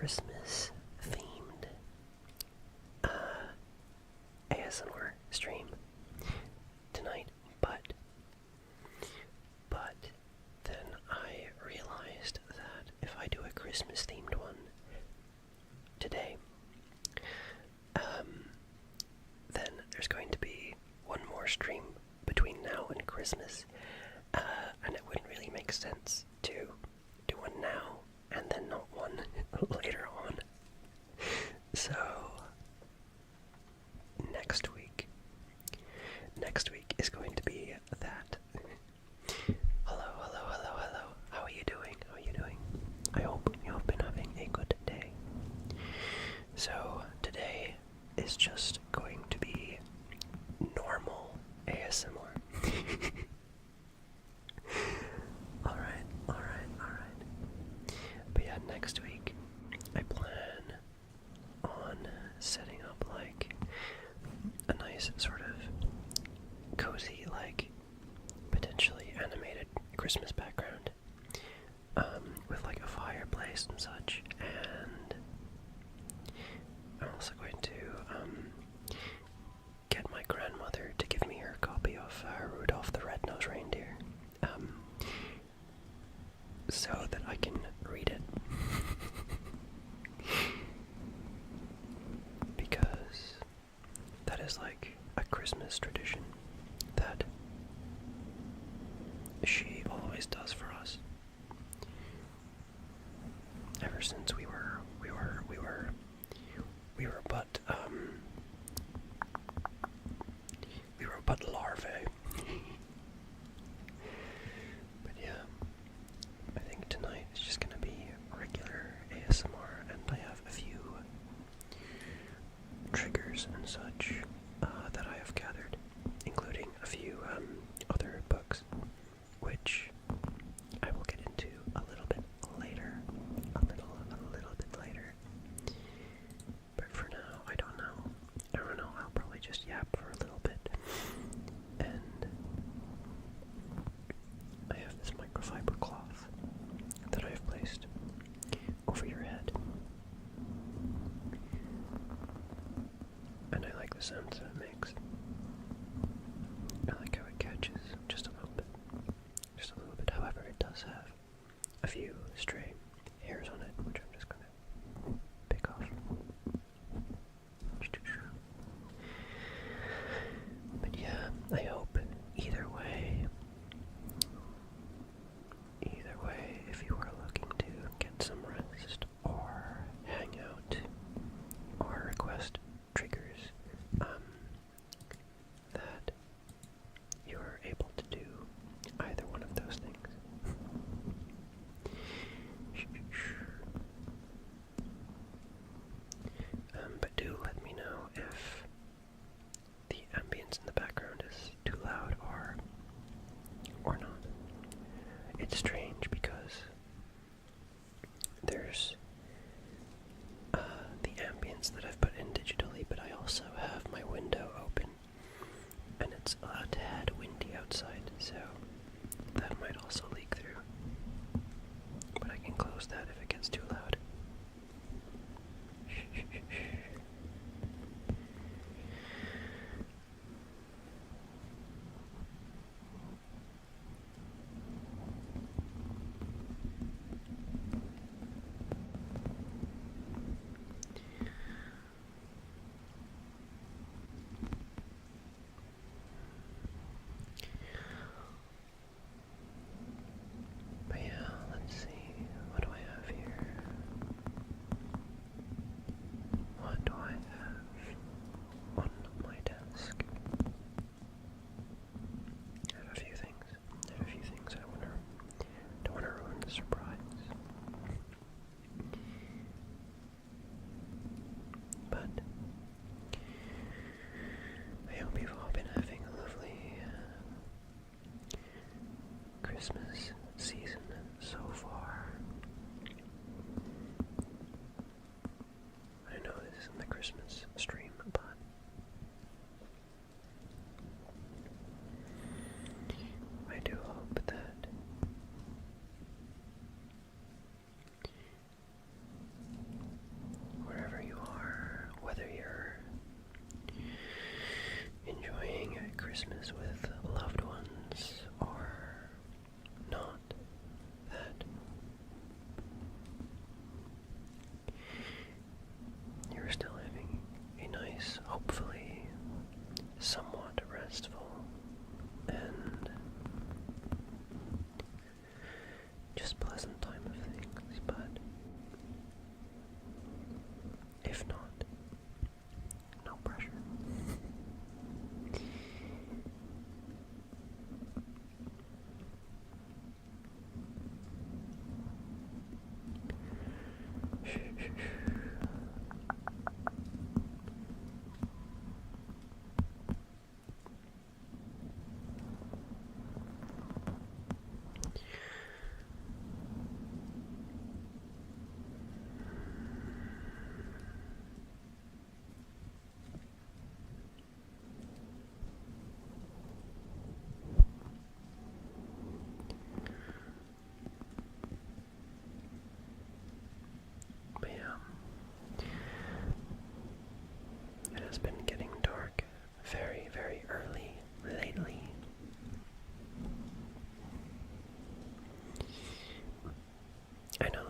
Christmas themed ASMR stream tonight, but then I realized that if I do a Christmas themed one today, then there's going to be one more stream between now and Christmas, and it wouldn't really make sense to do one now and then not one later on. So next week is going to be that. Hello. How are you doing? I hope you have been having a good day. So today is just going to be normal ASMR. Alright. But yeah, next week I plan on setting up like a nice sort of cozy, like potentially animated Christmas background, with like a fireplace and such, and I'm also going to get my grandmother to give me her copy of Rudolph the Red-Nosed Reindeer, so that I can read it. Because that is like a Christmas tradition that she always does for us. Ever since we were but larvae. But yeah, I think tonight is just gonna be regular ASMR, and I have a few triggers and such that I have gathered, including a few other books, which I will get into a little bit later. A little bit later. But for now, I don't know. I'll probably just yap for a little bit. And I have this microfiber cloth that I have placed over your head. And I like the sounds that it makes. I like how it catches just a little bit. However, it does have a few stray hairs on it, which I'm just gonna pick off. But yeah, I hope either way, if you are looking to get some rest or hang out or request triggers, that you are able to do either one of those things. But do let me know if the ambience in the background is too loud or not. It's strange because there's the ambience that I've put in digitally, but I also have my window open, and it's a tad windy outside, so that might also leak through. But I can close that if it gets too loud. But yeah, let's see. What do I have here?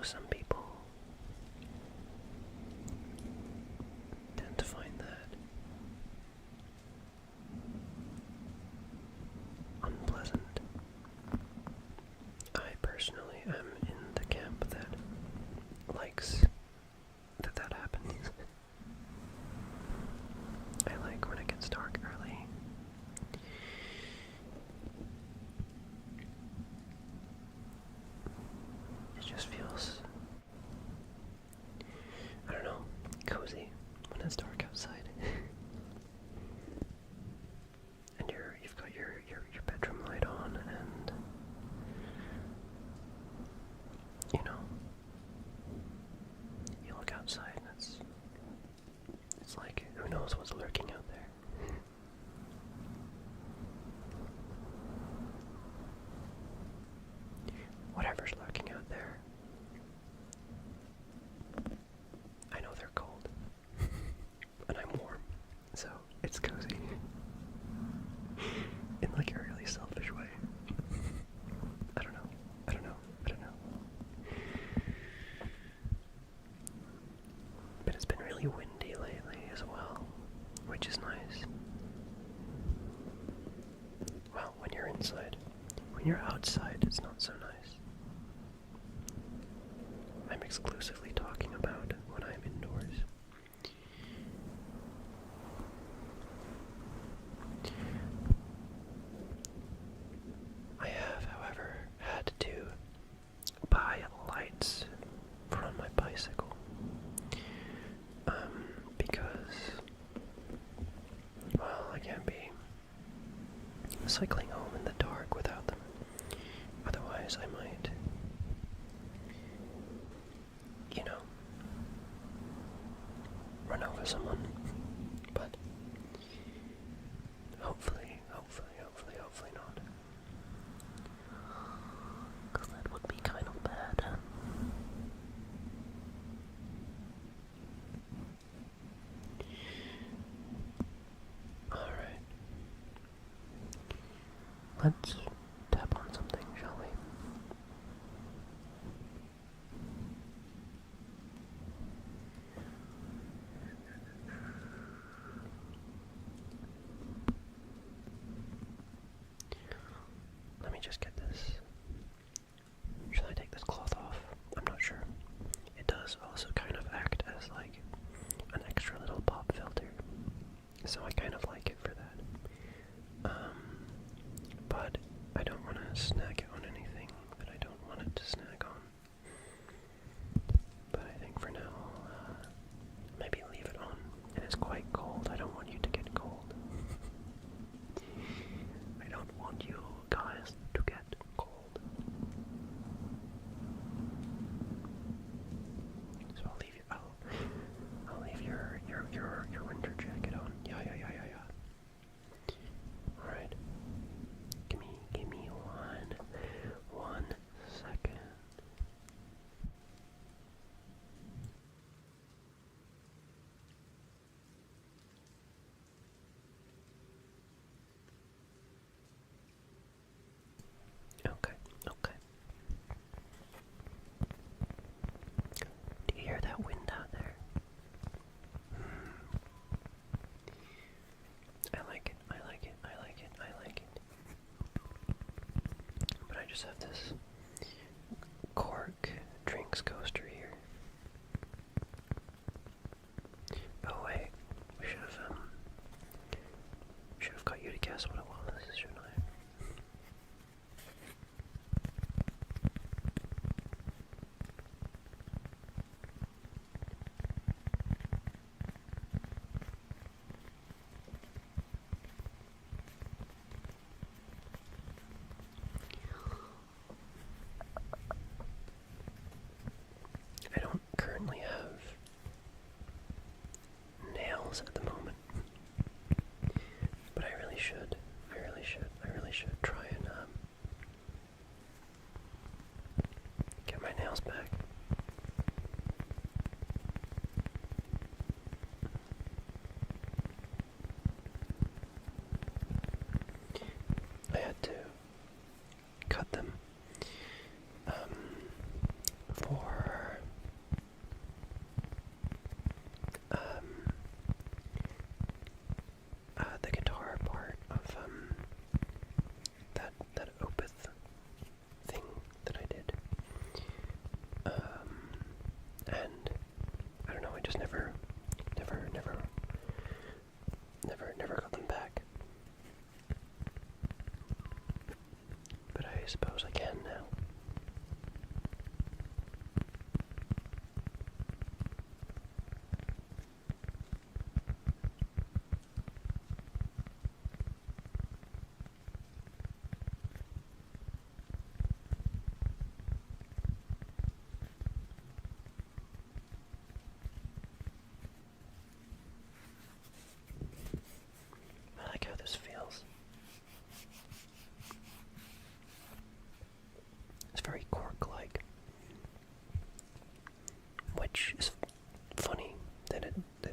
some people tend to find that unpleasant. I personally am in the camp that likes that happens. I like when it gets dark early. It just feels, I don't know, cozy when it's dark outside. And you've got your bedroom light on, and you know, you look outside and it's like, who knows what's lurking out there. Whatever's lurking out there, I know they're cold, and I'm warm, so it's cozy. In like a really selfish way. I don't know. But it's been really windy lately as well, which is nice. Well, when you're inside. When you're outside, it's not so nice. I'm exclusively talking about when I'm indoors. I have, however, had to buy lights for on my bicycle. Because, well, I can't be cycling home in the dark without them. Otherwise, I might, you know, run over someone. But hopefully not. 'Cause that would be kind of bad. Alright. Let's tap on something, shall we? Let me just get this. Should I take this cloth off? I'm not sure. It does also kind of act as like an extra little pop filter, so I kind of like it for that. But I don't want to snag it on anything that I don't want it to snag on. But I think for now, maybe leave it on. It is quite cold. I don't want you to get cold. I don't want you guys to get cold. So I'll leave you. I'll leave your winter jacket on. Yeah. All right. Give me one second. Okay. Do you hear that wind out there? I like it. But I just have this cork drinks coaster here. Oh wait, we should have got you to guess what it was, shouldn't I? I don't currently have nails at the moment, but I really should try and get my nails back. I had to cut them for suppose I can now. I like how this feels. It's very cork-like, which is funny that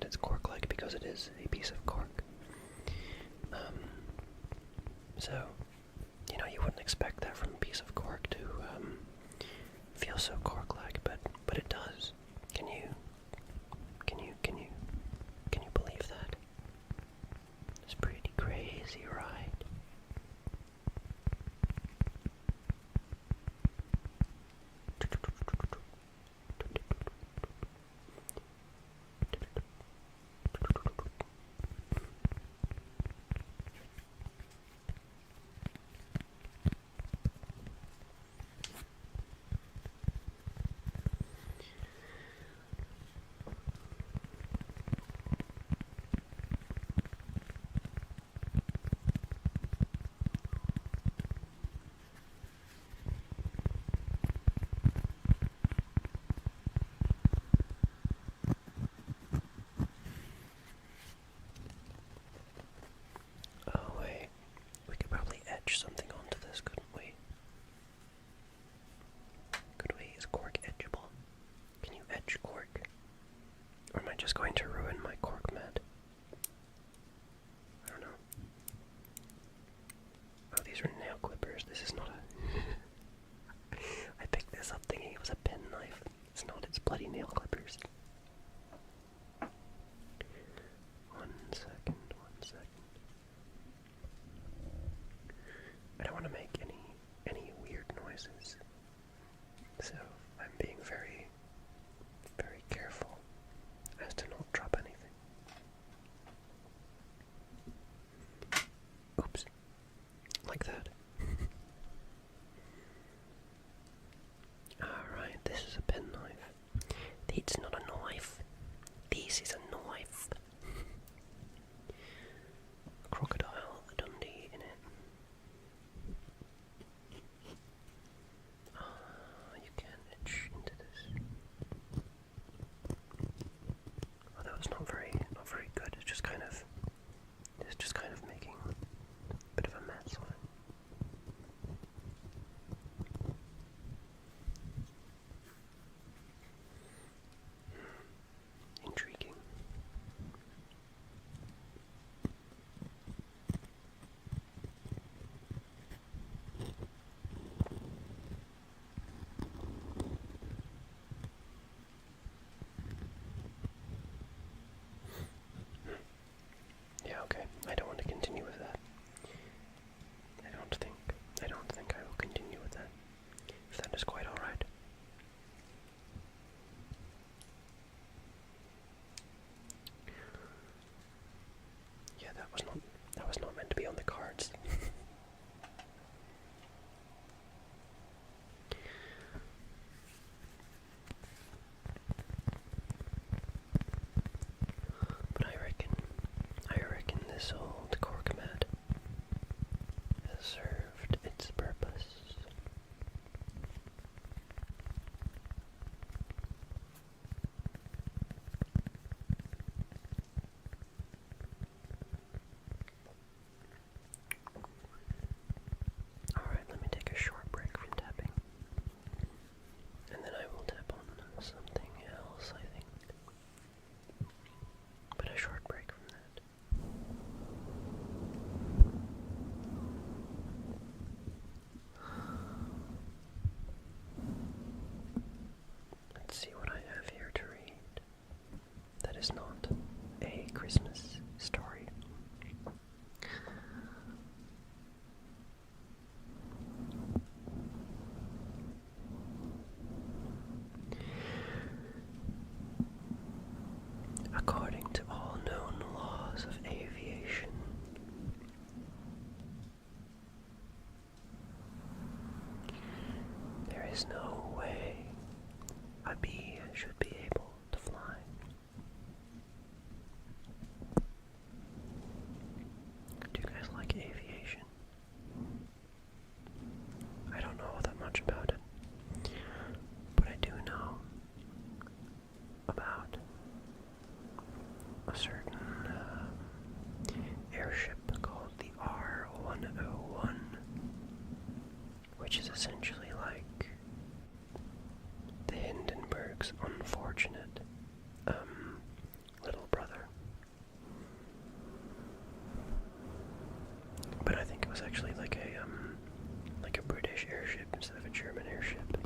it's cork-like because it is a piece of cork. So, you wouldn't expect that from a piece of cork to feel so cork-like, but it does. Can you believe that? It's pretty crazy, right? Oh wait, we could probably etch something onto this, couldn't we? Could we? Is cork etchable? Can you etch cork? Or am I just going to ruin my cork mat? I don't know. Oh, these are nail clippers. This is not a... I picked this up thinking it was a penknife. It's not, it's bloody nail clippers. One second. I don't want to make any weird noises. So I'm being very, very careful as to not drop anything. Oops. Like that. Alright, this is a penknife. It's not a knife. This is a knife. Crocodile Dundee in it. You can etch into this. Oh, that was not very good. It's just kind of making a bit of a mess on it. Luke's unfortunate little brother. But I think it was actually like a British airship instead of a German airship,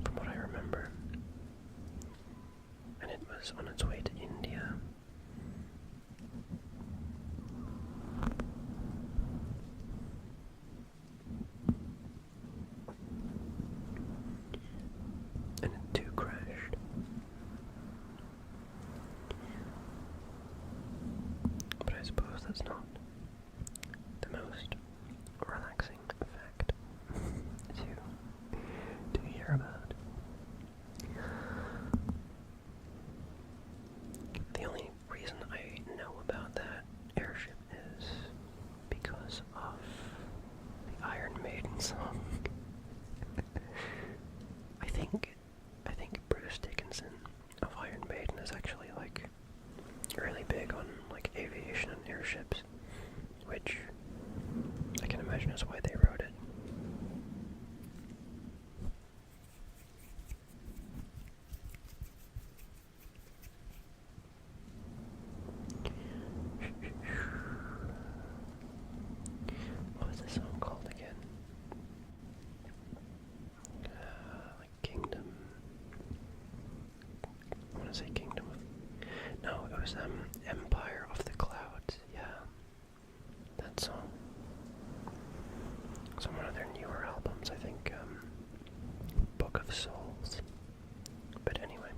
from what I remember. And it was on its way to India. And it too crashed. But I suppose that's not the most relaxing fact to hear about. The only reason I know about that airship is because of the Iron Maiden song. I think Bruce Dickinson of Iron Maiden is actually like really big on like aviation and airships, which I can imagine is why they wrote it. What was this song called again? Like Kingdom. I want to say Kingdom of... No, it was Empire of the Clouds. Yeah, that song. It's on one of their newer albums, I think. Book of Souls. But anyway.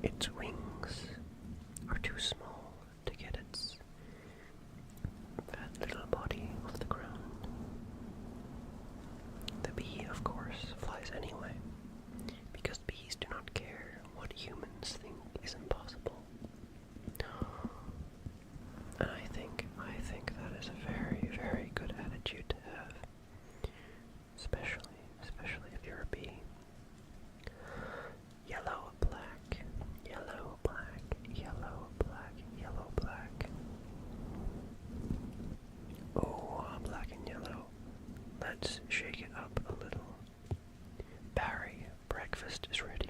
Its wings are too small to get its fat little body off the ground. The bee, of course, flies anyway, because bees do not care what humans think is impossible. And I think that is a very, very good attitude to have, especially if you're a bee. Yellow, black, yellow, black, yellow, black, yellow, black. Oh, black and yellow. Let's shake it up a little. Barry, breakfast is ready.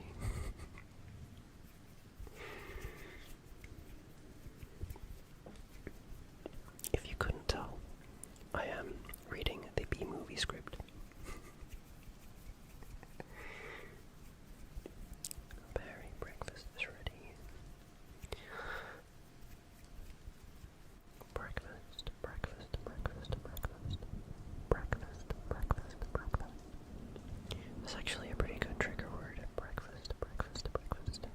If you couldn't tell, I am reading the B-movie script. Barry, breakfast is ready. Breakfast, breakfast, breakfast, breakfast. Breakfast, breakfast, breakfast. It's actually a pretty good trigger word. Breakfast, breakfast, breakfast.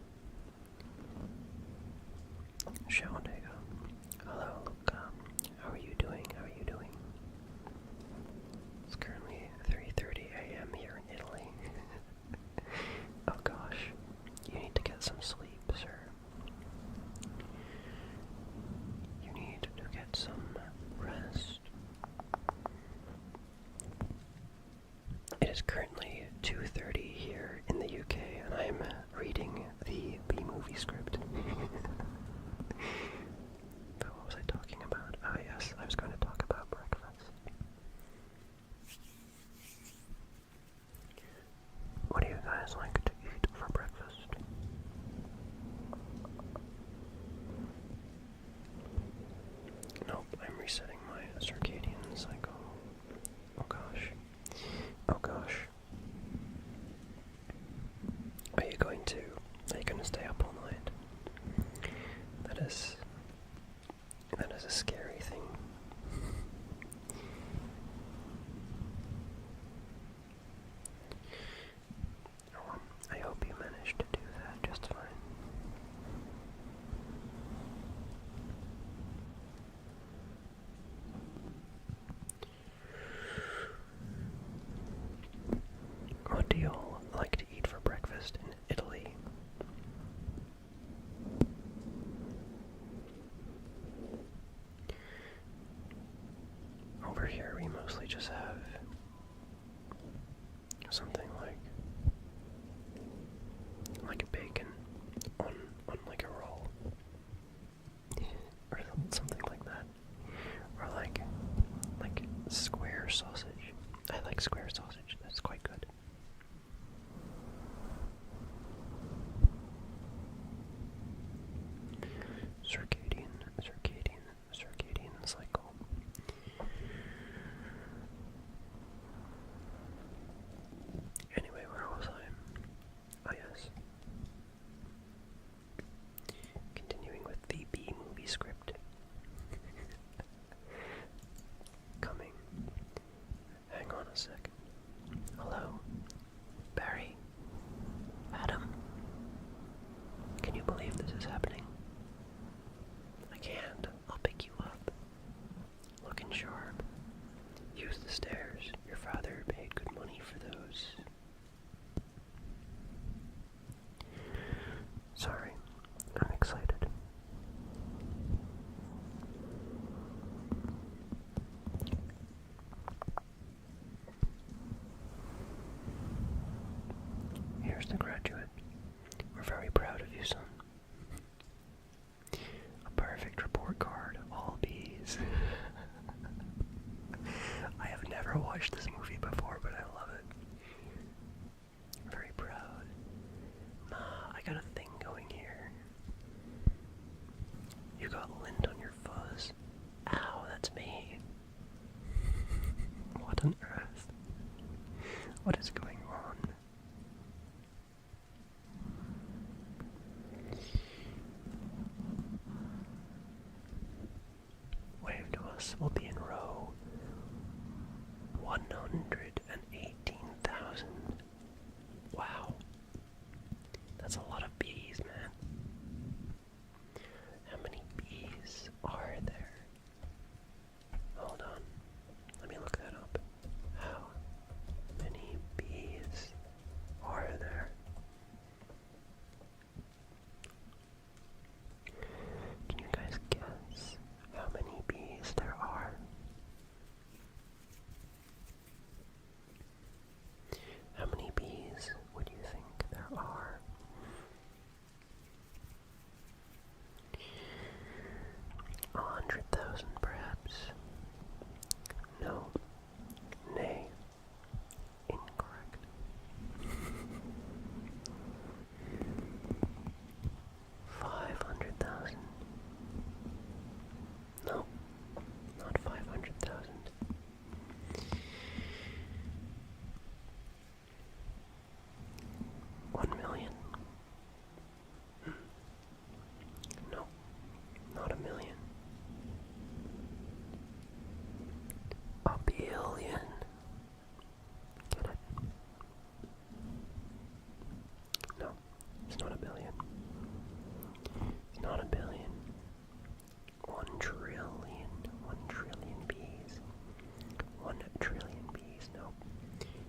Shawnega. Hello, Luca. How are you doing? How are you doing? It's currently 3:30 a.m. here in Italy. Oh gosh. You need to get some sleep, sir. You need to get some rest. It is currently 2:30 here in the UK, and I am reading the B-movie script. But what was I talking about? Ah, yes, I was going to talk about breakfast. What do you guys like to eat for breakfast? Nope, I'm resetting my circadian cycle. Oh gosh. Oh gosh. Are you going to stay up all night? That is a scary thing. Oh, I hope you managed to do that just fine. What do you all like to eat for breakfast in Italy? Over here we mostly just have something like bacon on like a roll. Or something like that. Or like sausage. I like square sausage. That's quite good. Circadian cycle. Anyway, where was I? Oh yes. Continuing with the B-movie script. Coming. Hang on a second. Hello? Barry? Adam? Can you believe this is happening? I can't. I'll pick you up. Looking sharp. Use the stairs. Your father paid good money for those. Sorry. I'm excited. Here's the graduate. We're very proud of you, son. A perfect report card, all B's. I have never watched this movie before, but I love it. Very proud. Ma, I got a thing going here. You got lint on your fuzz. Ow, that's me. What on earth? What is going on? Wave to us. We'll be in row 118,000. Wow. That's a lot of bees, man. How many bees are there? Hold on. Let me look that up. How many bees are there? Can you guys guess how many bees there are? How many bees would you think there are? 100,000 perhaps? No. Nay. Incorrect. 500,000. No, not 500,000. 1,000,000. No, not 1,000,000. A billion. Get it? No, it's not a billion. It's not a billion. 1,000,000,000,000. 1,000,000,000,000 bees. 1,000,000,000,000 bees. No,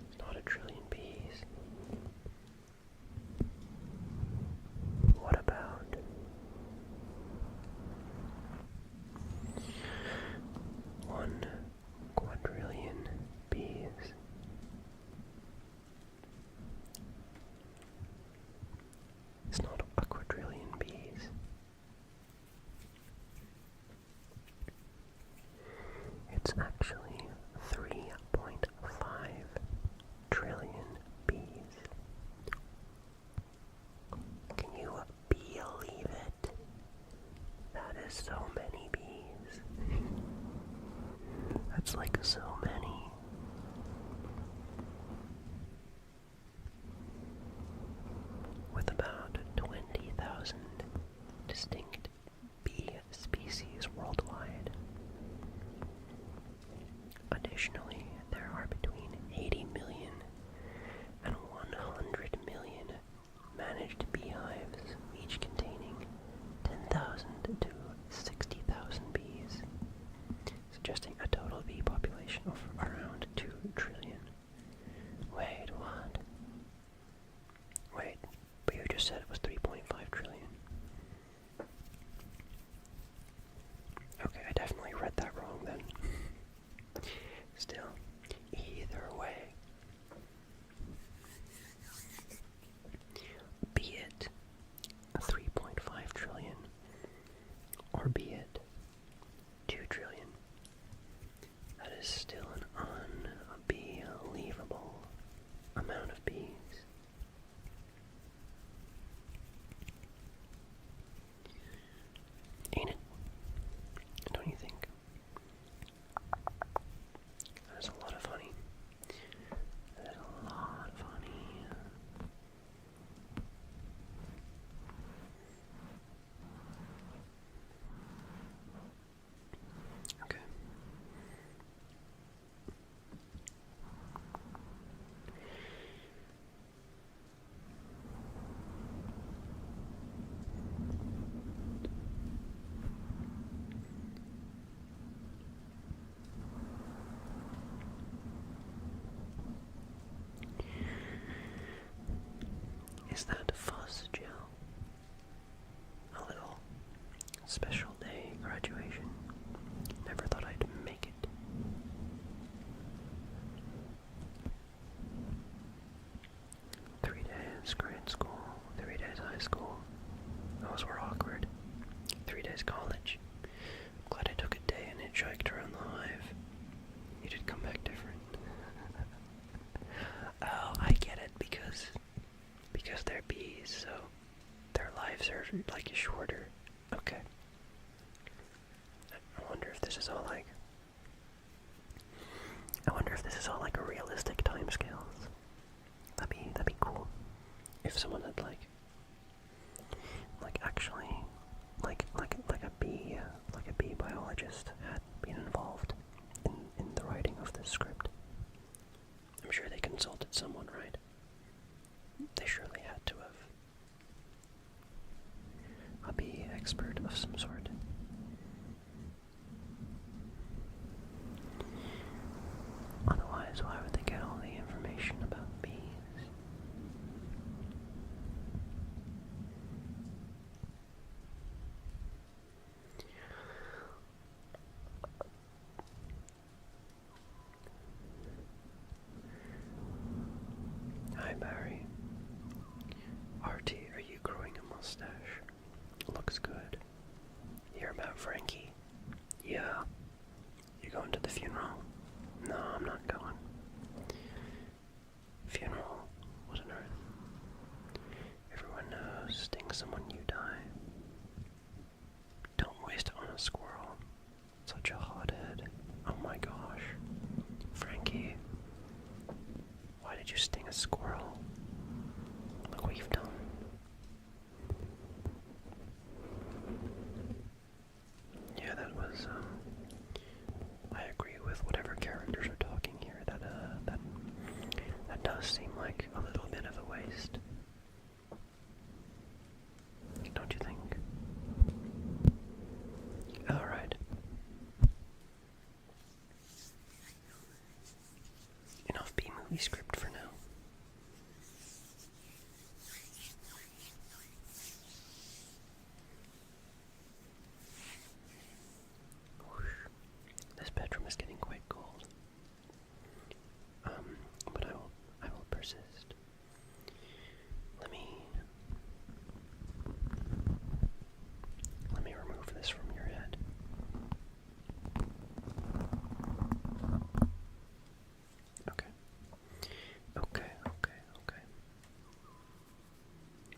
it's not 1,000,000,000,000 bees. What about 1,000,000,000,000 bees? It's not a quadrillion bees. It's actually 3.5 trillion bees. Can you believe it? That is so many bees. That's like so many. With about 20,000 distinct bee species worldwide. Additionally, there are between 80 million and 100 million managed beehives, each containing 10,000 to 60,000 bees, suggesting a total bee population of around 2 trillion. Wait, what? Wait, but you just said it was 3.5 trillion. Okay, I definitely read that wrong then. Still, either way, be it 3.5 trillion or be it 2 trillion, that is still an Is that fuzz gel? A little special day graduation. Never thought I'd make it. Three days grade school, 3 days high school. Those were awkward. 3 days college. Glad I took a day and hitchhiked around the hive. You did come back different. Oh, I get it, because they're bees, so their lives are like shorter. Okay. I wonder if this is all like realistic timescales. That'd be cool. If someone had like actually like a bee biologist had been involved in the writing of this script. I'm sure they consulted someone, right? They surely had to have. A bee expert of some sort. Otherwise, why would they get all the information about bees? Hi, Barry. Artie, are you growing a mustache? Looks good. Hear about Frankie? Yeah. You going to the funeral? No, I'm not going. Funeral? What on earth? Everyone knows, sting someone, you die. Don't waste it on a squirrel. Such a hothead. Oh my gosh. Frankie, why did you sting a squirrel? Look what you've done. Yeah, that was, I agree with whatever characters are talking here. That does seem like a little bit of a waste. Don't you think? Alright. Enough B-movie script for now. This bedroom is getting quite cold. But I will persist. Let me remove this from your head. Okay. Okay.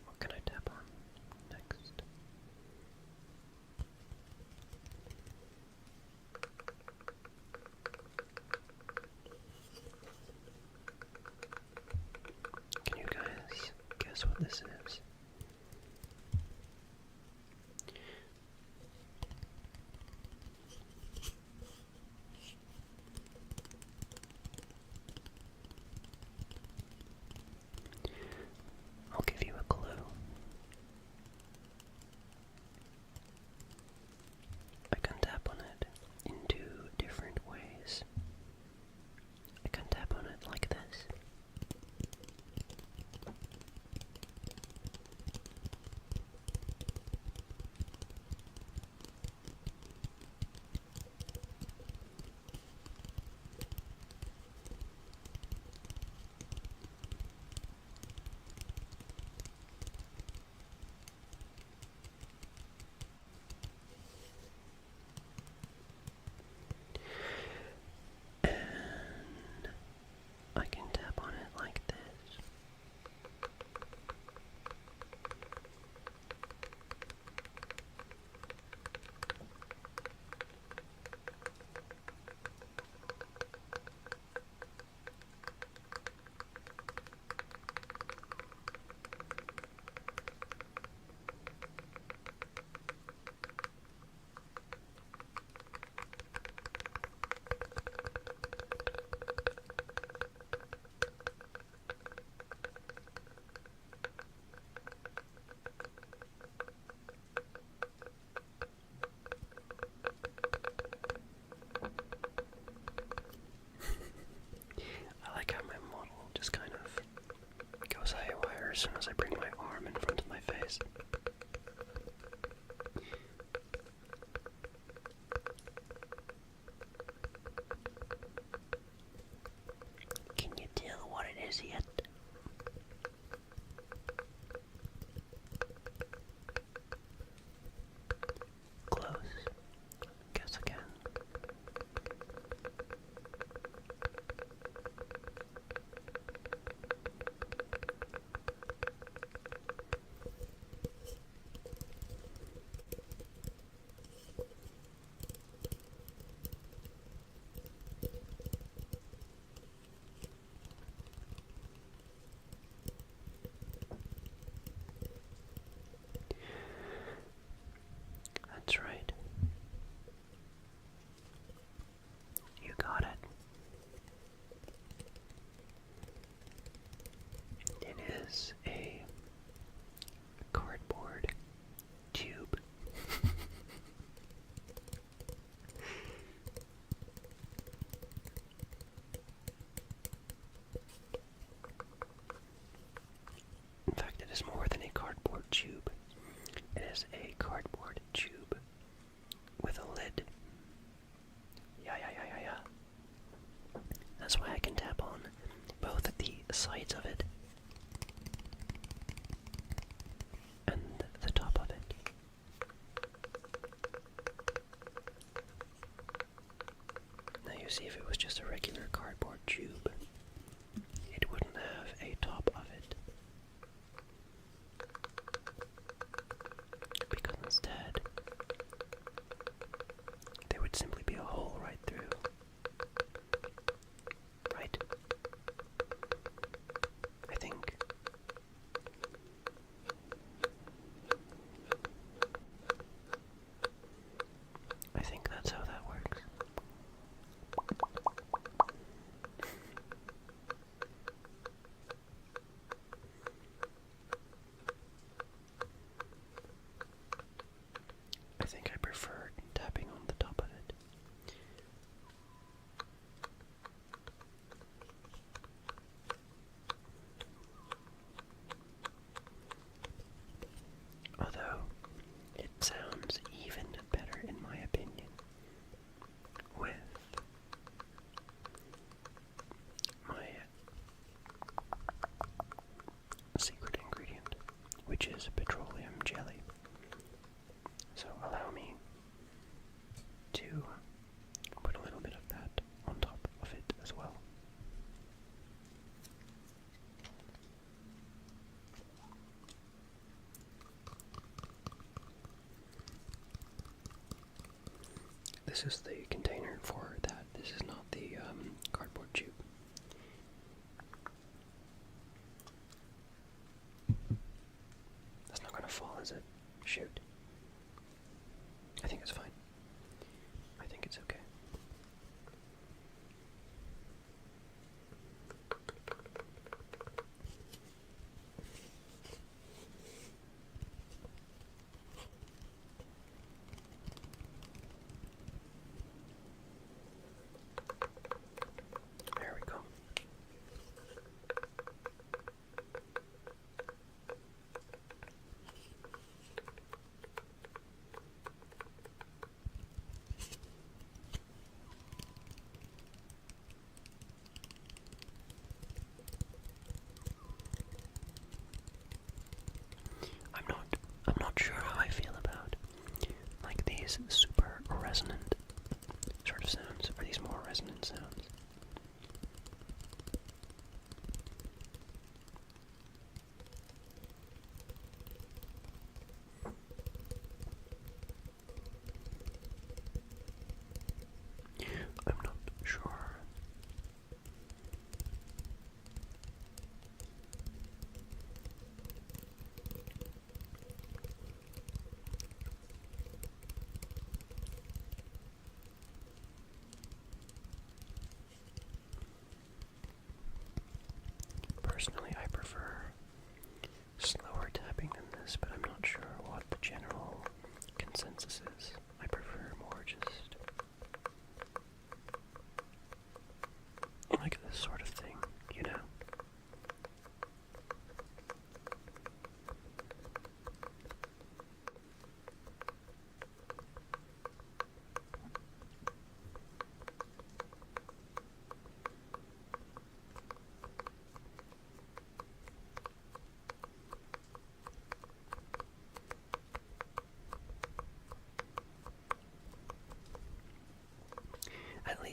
What can I tap on next? Can you guys guess what this is? I'll give you a clue. I can tap on it in 2 different ways. I can tap on it like this. as soon as I bring my arm in front of my face. Can you tell what it is yet? Close. Guess again. That's right. You got it. It is a cardboard tube. In fact, it is more than a cardboard tube. It is a cardboard tube with a lid. Yeah. That's why I can tap on both the sides of it and the top of it. Now you see, if it was just a regular cardboard tube, it wouldn't have a top of it. Because instead, there would simply be a hole right through. Right? I think. I think that's how that works. I think I prefer tapping on the top of it. Although, it sounds even better, in my opinion, with my secret ingredient, which is petroleum jelly. So allow me to put a little bit of that on top of it as well. This is the container for that. This is not the cardboard tube. That's not gonna fall, is it? Shoot. I think it's fine. I think it's okay. There we go. I'm not sure how I feel about like these super resonant sort of sounds, or these more resonant sounds. I'm not sure. Personally, I prefer slower tapping than this, but I'm not sure what the general consensus is. I prefer more just like this sort of thing, you know?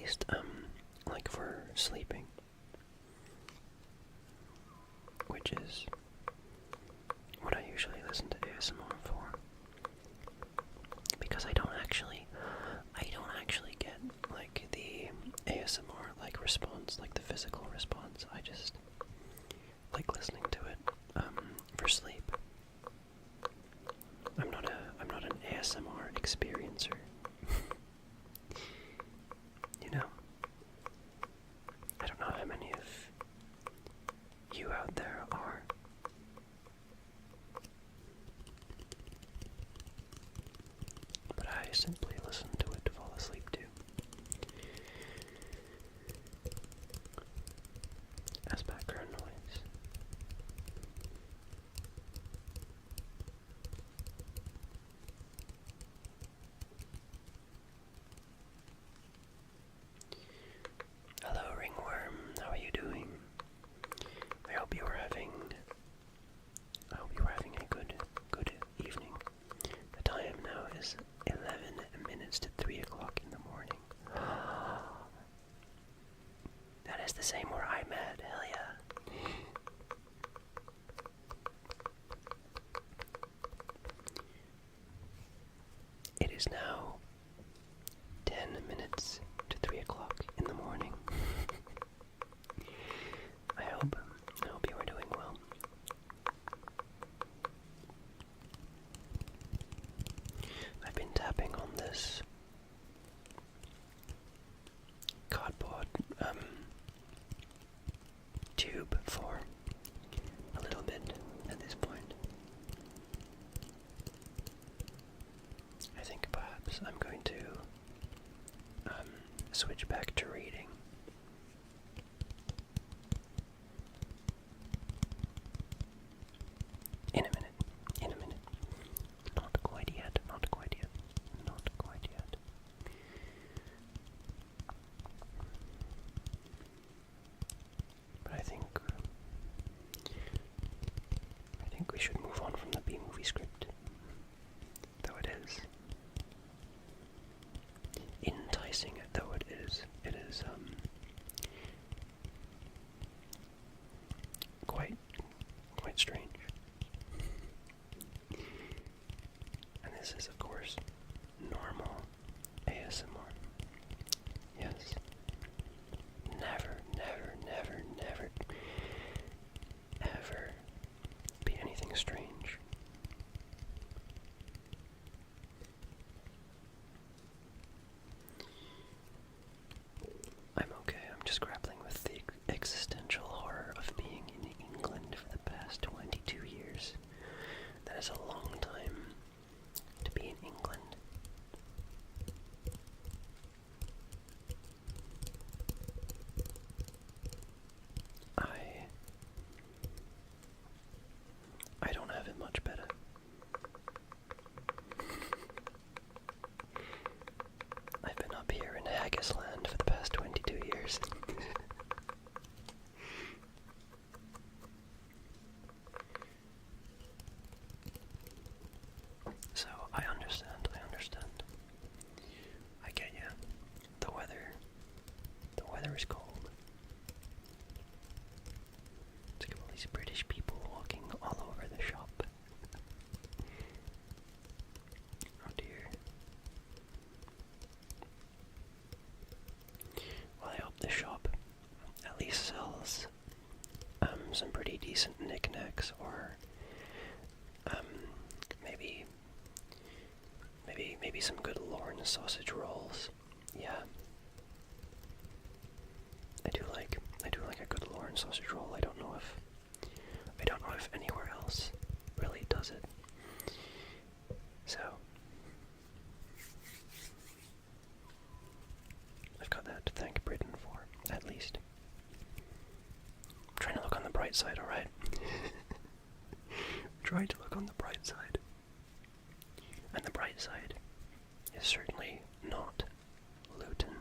least, like for sleeping, which is what I usually listen to ASMR for, because I don't actually get, like, the ASMR, like, response, like the physical response. I just like listening to it, for sleep. I'm not an ASMR experiencer. You know? I don't know how many of you out there are. But I simply listen to it to fall asleep to. As background noise. Hello, Ringworm. How are you doing? I hope you are having a good evening. The time now is 11 minutes to 3 o'clock in the morning. That is the same where I'm at. Hell yeah. It is now 10 minutes to 3 o'clock in the morning. I hope you are doing well. I've been tapping on this cardboard tube for a little bit at this point. I think perhaps I'm going to switch back to reading. In a minute. Not quite yet. But I think we should move on from the B-movie script, though it is enticing, though it is quite strange. And this is, of course, normal ASMR. Yes. Never, ever be anything strange. I'm okay. I'm just grappling with the existential horror of being in England for the past 22 years. That is a long time to be in England. I don't have it much better. I've been up here in Haggisland for the past 22 years. So, I understand. I get you. The weather is cold. Look at all these British people walking all over the shop. Oh dear. Well, I hope the shop at least sells some pretty decent knickknacks, or maybe some good Lorne sausage rolls. Yeah. I do like a good Lorne sausage roll. I don't know if anywhere else really does it. So I've got that to thank Britain for, at least. I'm trying to look on the bright side, alright? Trying to look on the bright side. And the bright side is certainly not Luton.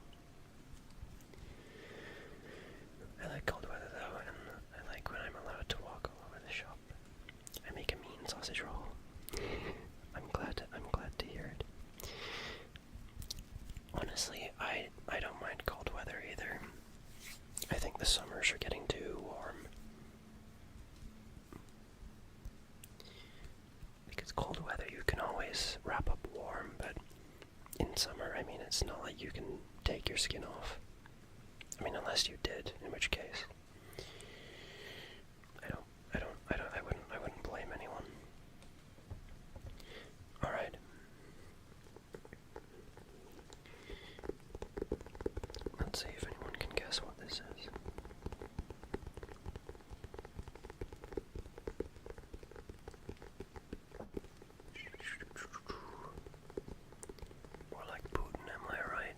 I like cold weather though, and I like when I'm allowed to walk all over the shop. I make a mean sausage roll. I'm glad to hear it. Honestly, I don't mind cold weather. it's not like you can take your skin off. I mean, unless you did, in which case, I wouldn't blame anyone. Alright. Let's see if anyone can guess what this is. More like Putin, am I right?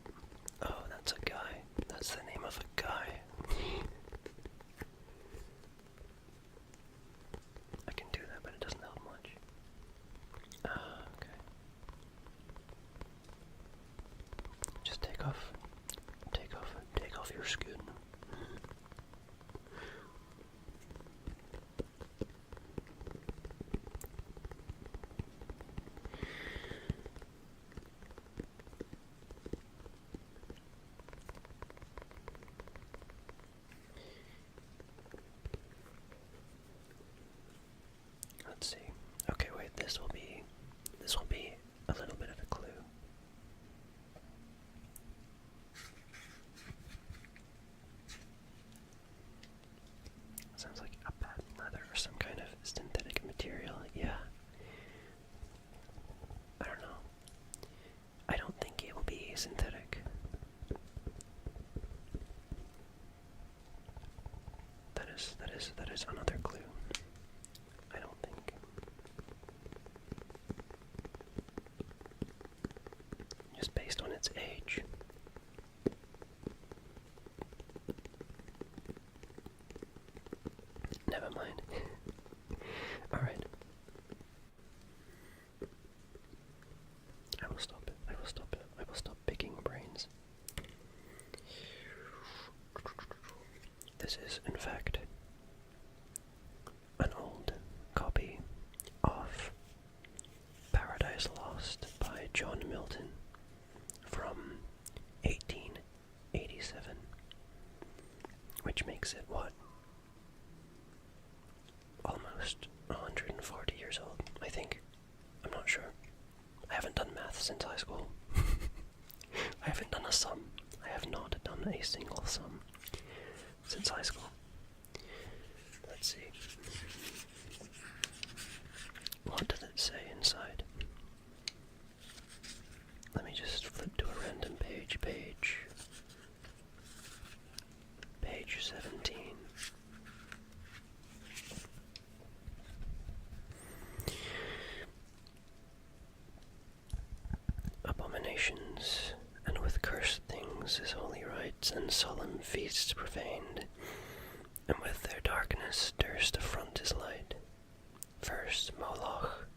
Oh, that's a guy. That's the name of a guy. I can do that, but it doesn't help much. Okay. Just take off your skin. Let's see. Okay, wait, this will be a little bit of a clue. Sounds like a patent leather or some kind of synthetic material. Yeah. I don't know. I don't think it will be synthetic. That is another clue. I don't think. Just based on its age. Never mind. Alright. I will stop it. I will stop it. I will stop picking brains. This is, in fact, an old copy of Paradise Lost by John Milton from 1887, which makes it, what? Almost 140 years old, I think. I'm not sure. I haven't done math since high school. I haven't done a sum. I have not done a single sum since high school. Let's see. What does it say inside? Let me just flip to a random page. Page 17. Abominations, and with cursed things his holy rites and solemn feasts profaned, and with their darkness durst affront his light. First Moloch,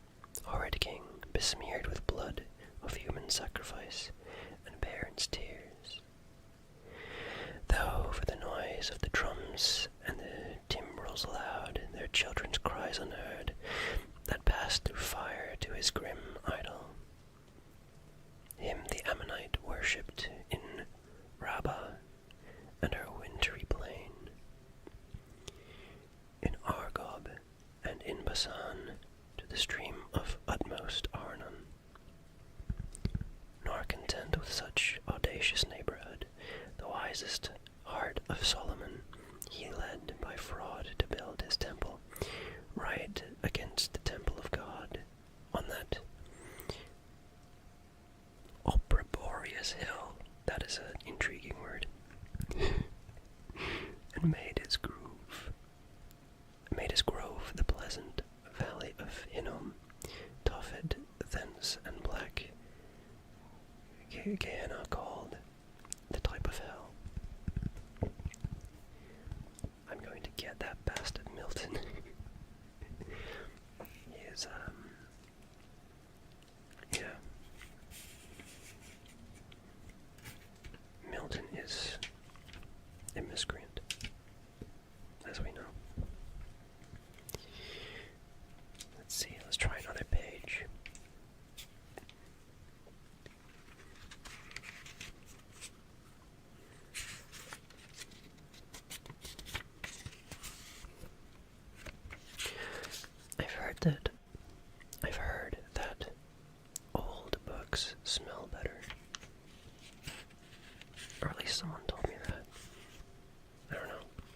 horrid king, besmeared with blood of human sacrifice and parents' tears. Though for the noise of the drums and the timbrels loud, their children's cries unheard, that passed through fire to his grim idol. Him the Ammonite worshipped in Rabbah and her wintry plain, in Argob and in Basan, to the stream of utmost Arnon. Nor content with such audacious neighborhood, the wisest heart of Solomon he led by fraud to build his temple, right against the temple of God, on that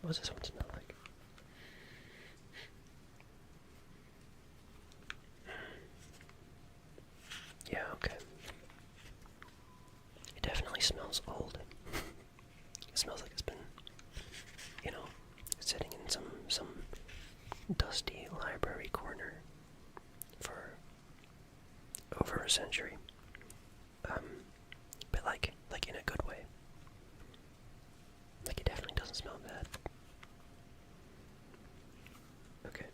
What does this one smell like? Yeah, okay. It definitely smells old. It smells like it's been, you know, sitting in some dusty library corner for over a century. But like in a good way. Like it definitely doesn't smell bad. Okay.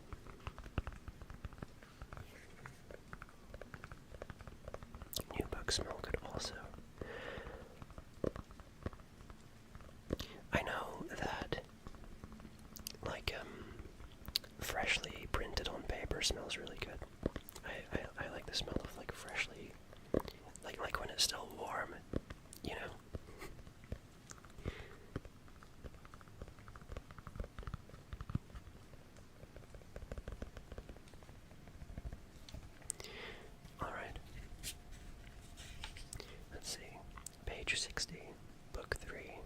New books smell good also. I know that like freshly printed on paper smells really good. I like the smell of like freshly like when it's still warm, you know. Alright. Let's see. Page 60, book 3.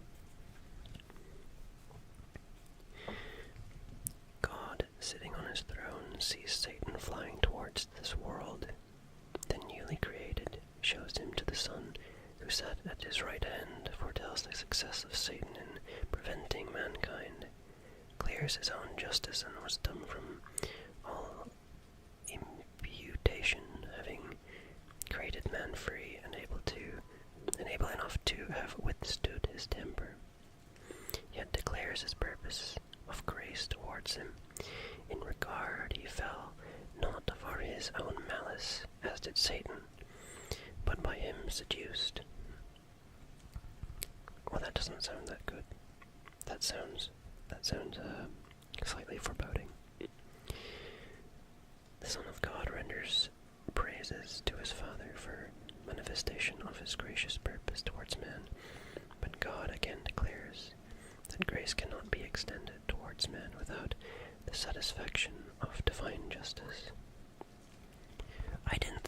God, sitting on his throne, sees Satan flying towards this world, then newly created, shows him to the Son, who sat at his right hand, foretells the success of Satan in preventing mankind, clears his own justice and wisdom from all imputation, having created man free and able enough to have withstood his temper, yet declares his purpose of grace towards him. In regard he fell not for his own malice, as did Satan, but by him seduced. Well, that doesn't sound that good. That sounds slightly foreboding. The Son of God renders praises to his Father for manifestation of his gracious purpose towards man, but God again declares that grace cannot be extended towards man without the satisfaction of divine justice. I didn't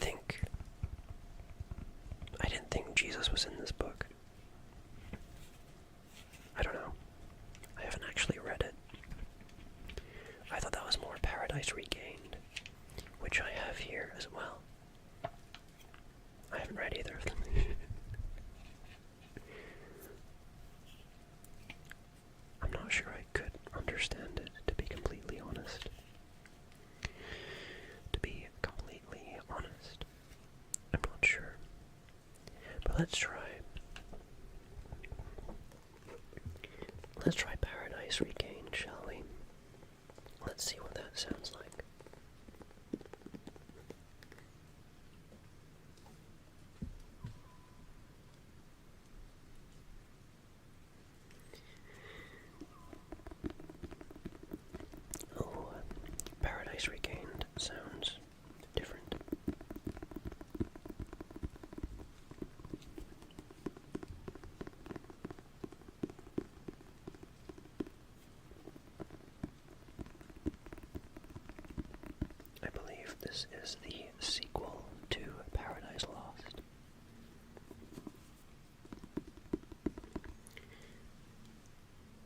think Jesus was in this book. I don't know. I haven't actually read it. I thought that was more Paradise Regained, which I have here as well. I haven't read either of them. I'm not sure I could understand it, to be completely honest. To be completely honest, I'm not sure. But let's try. Let's try Paradise Regained, shall we? Let's see what that sounds like. Oh, Paradise Regained sounds different. I believe this is the sequel to Paradise Lost.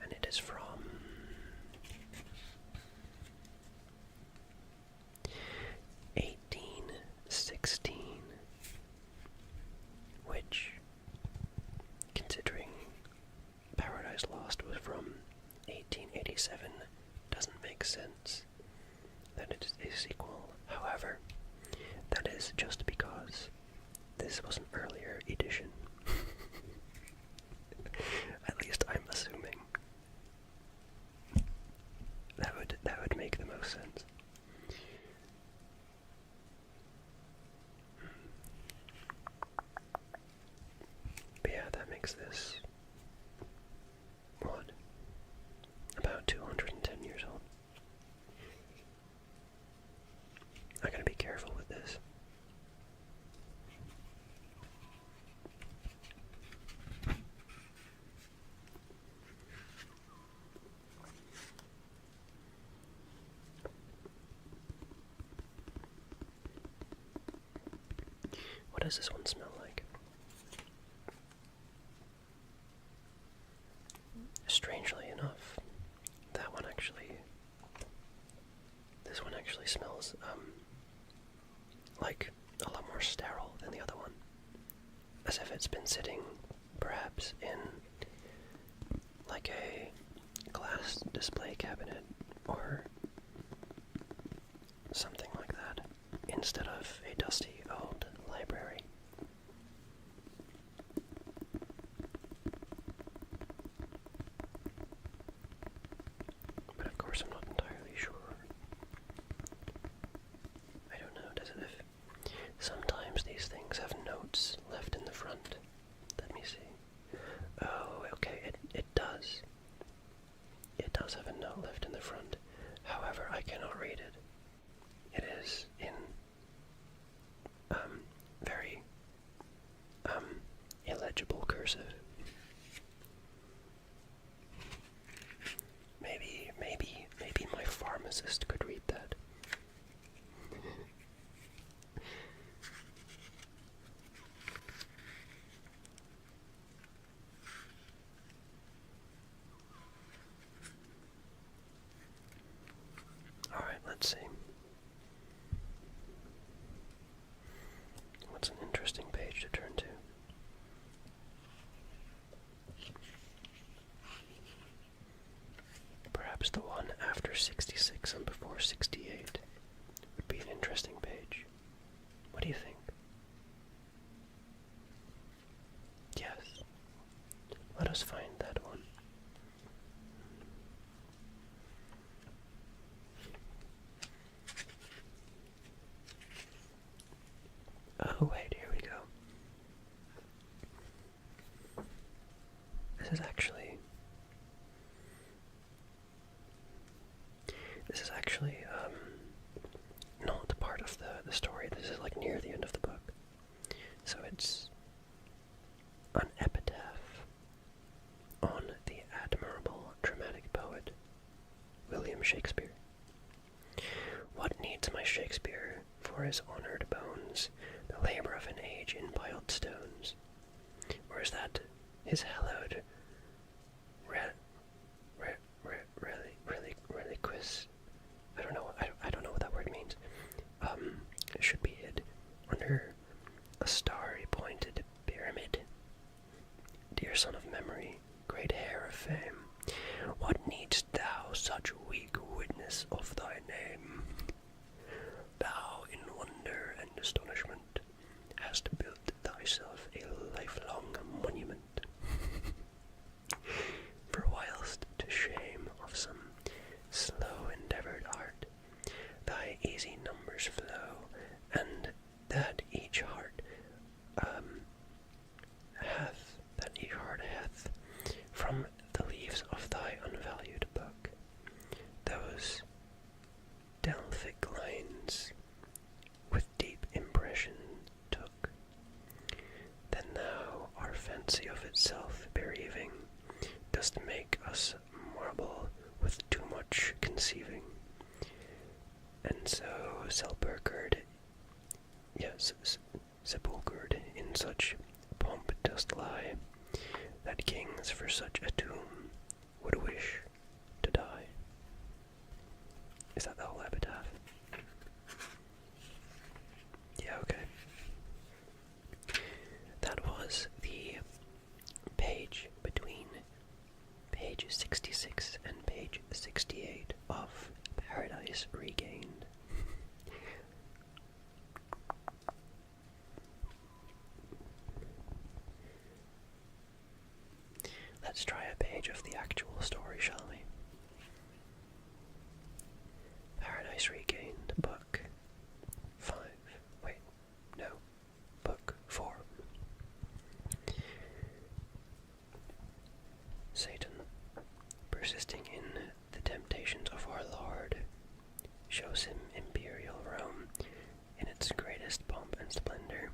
And it is from 1816, which, considering Paradise Lost was from 1887, doesn't make sense that it is a sequel. However, that is just because this was an earlier edition. At least I'm assuming. That would make the most sense. But yeah, that makes this, what, about 210 years old. I gotta be careful with this. What does this one smell like? Strangely enough, like a glass display cabinet or something like that, instead of a dusty old library. But of course I'm not entirely sure. I don't know, does it? If sometimes these things have notes left in the front. Let me see. Oh, okay, it does. It does have a note left in the front. However, I cannot read it. It is in very illegible cursive. Maybe my pharmacist could read that. Alright, let's see. What's an interesting page to turn to? Perhaps the one after 66 and before 68 would be an interesting page. What do you think? Yes. Let us find that one. Oh wait, here we go. This is actually not part of the story. This is like near the end of the book. So it's an epitaph on the admirable dramatic poet William Shakespeare. What needs my Shakespeare for his honoured bones, the labour of an age in piled stones? Or is that his hallowed reliquis? I don't know what that word means. It should be hid under a starry pointed pyramid. Dear son of memory, great heir of fame, what needst thou such weak witness of thy name? Thou in wonder and astonishment hast built thyself a lifelong monument. For whilst to shame of some slow endeavoured art, thy easy numbers flow, and that each heart hath from the leaves of thy unvalued book those Delphic lines with deep impression took. Then thou, our fancy of itself bereaving, dost make us marble with too much conceiving, and so sepulchred in such pomp dost lie, that kings for such a tomb would wish to die. Is that the whole epitaph? Yeah, okay. That was the page between page 66 and page 68 of Paradise Regained. Let's try a page of the actual story, shall we? Paradise Regained, book 5. Wait, no. Book 4. Satan, persisting in the temptations of our Lord, shows him imperial Rome in its greatest pomp and splendor.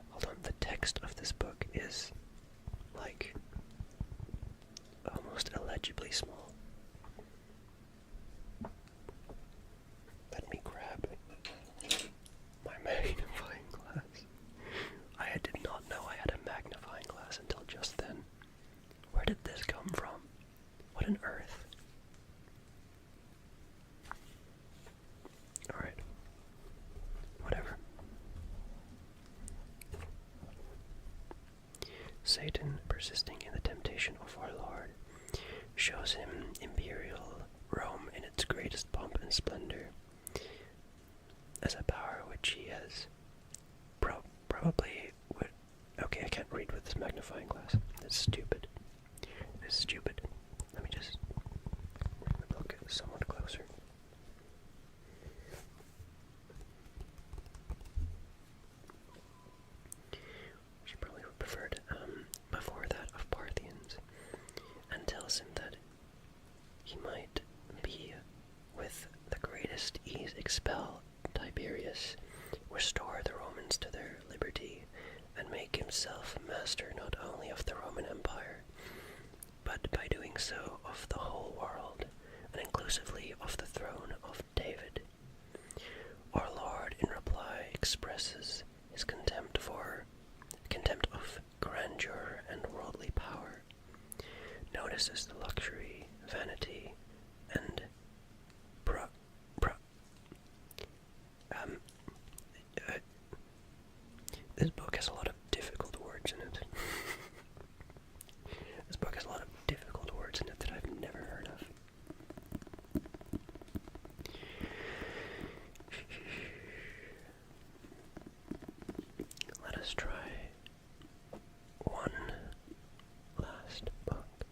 Hold on, the text of this book is like almost illegibly small. Let me grab my magnifying glass. I did not know I had a magnifying glass until just then. Where did this come from? What on earth? Alright. Whatever. Satan, persisting in the temptation of our Lord, shows him imperial Rome in its greatest pomp and splendor, as a power which he has probably would. Okay, I can't read with this magnifying glass. It's stupid. It's stupid. Let me just look somewhat closer. She probably preferred before that of Parthians, and tells him that he might be with the greatest ease expel Tiberius, restore the Romans to their liberty, and make himself master not only of the Roman Empire, but by doing so of the whole world, and inclusively of the throne of David. Our Lord in reply expresses his contempt of grandeur and worldly power, notices the luxury, vanity, and this book has a lot of difficult words in it. This book has a lot of difficult words in it that I've never heard of. Let us try one last book.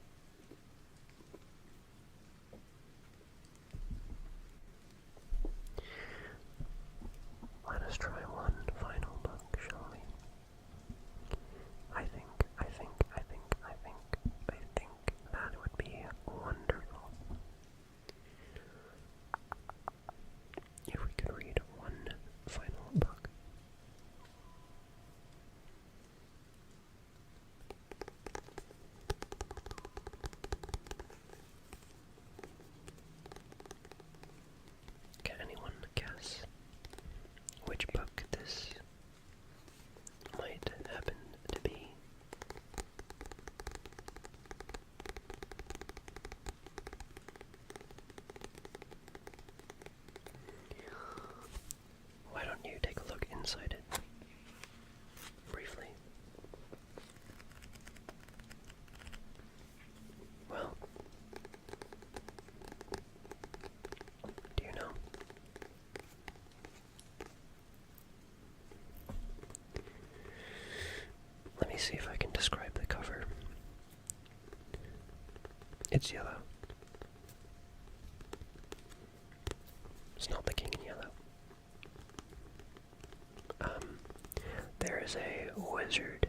Let us try one final book, shall we? I think that would be wonderful if we could read one final book. Can anyone guess which book this might happen to be? Why don't you take a look inside it briefly? Well, do you know? Let me see if I can describe the cover. It's yellow. It's not the king in yellow. There is a wizard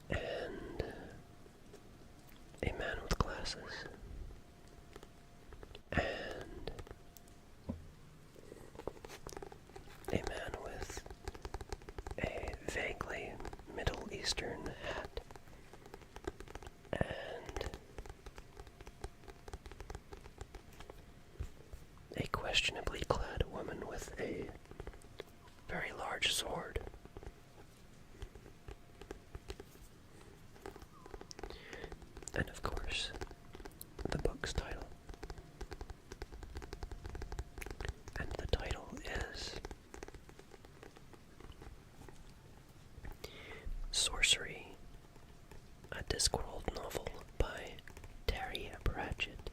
and a man with glasses and a man with a vaguely Middle Eastern hat and a questionably clad woman with a very large sword. And of course, the book's title. And the title is Sorcery, a Discworld novel by Terry Pratchett.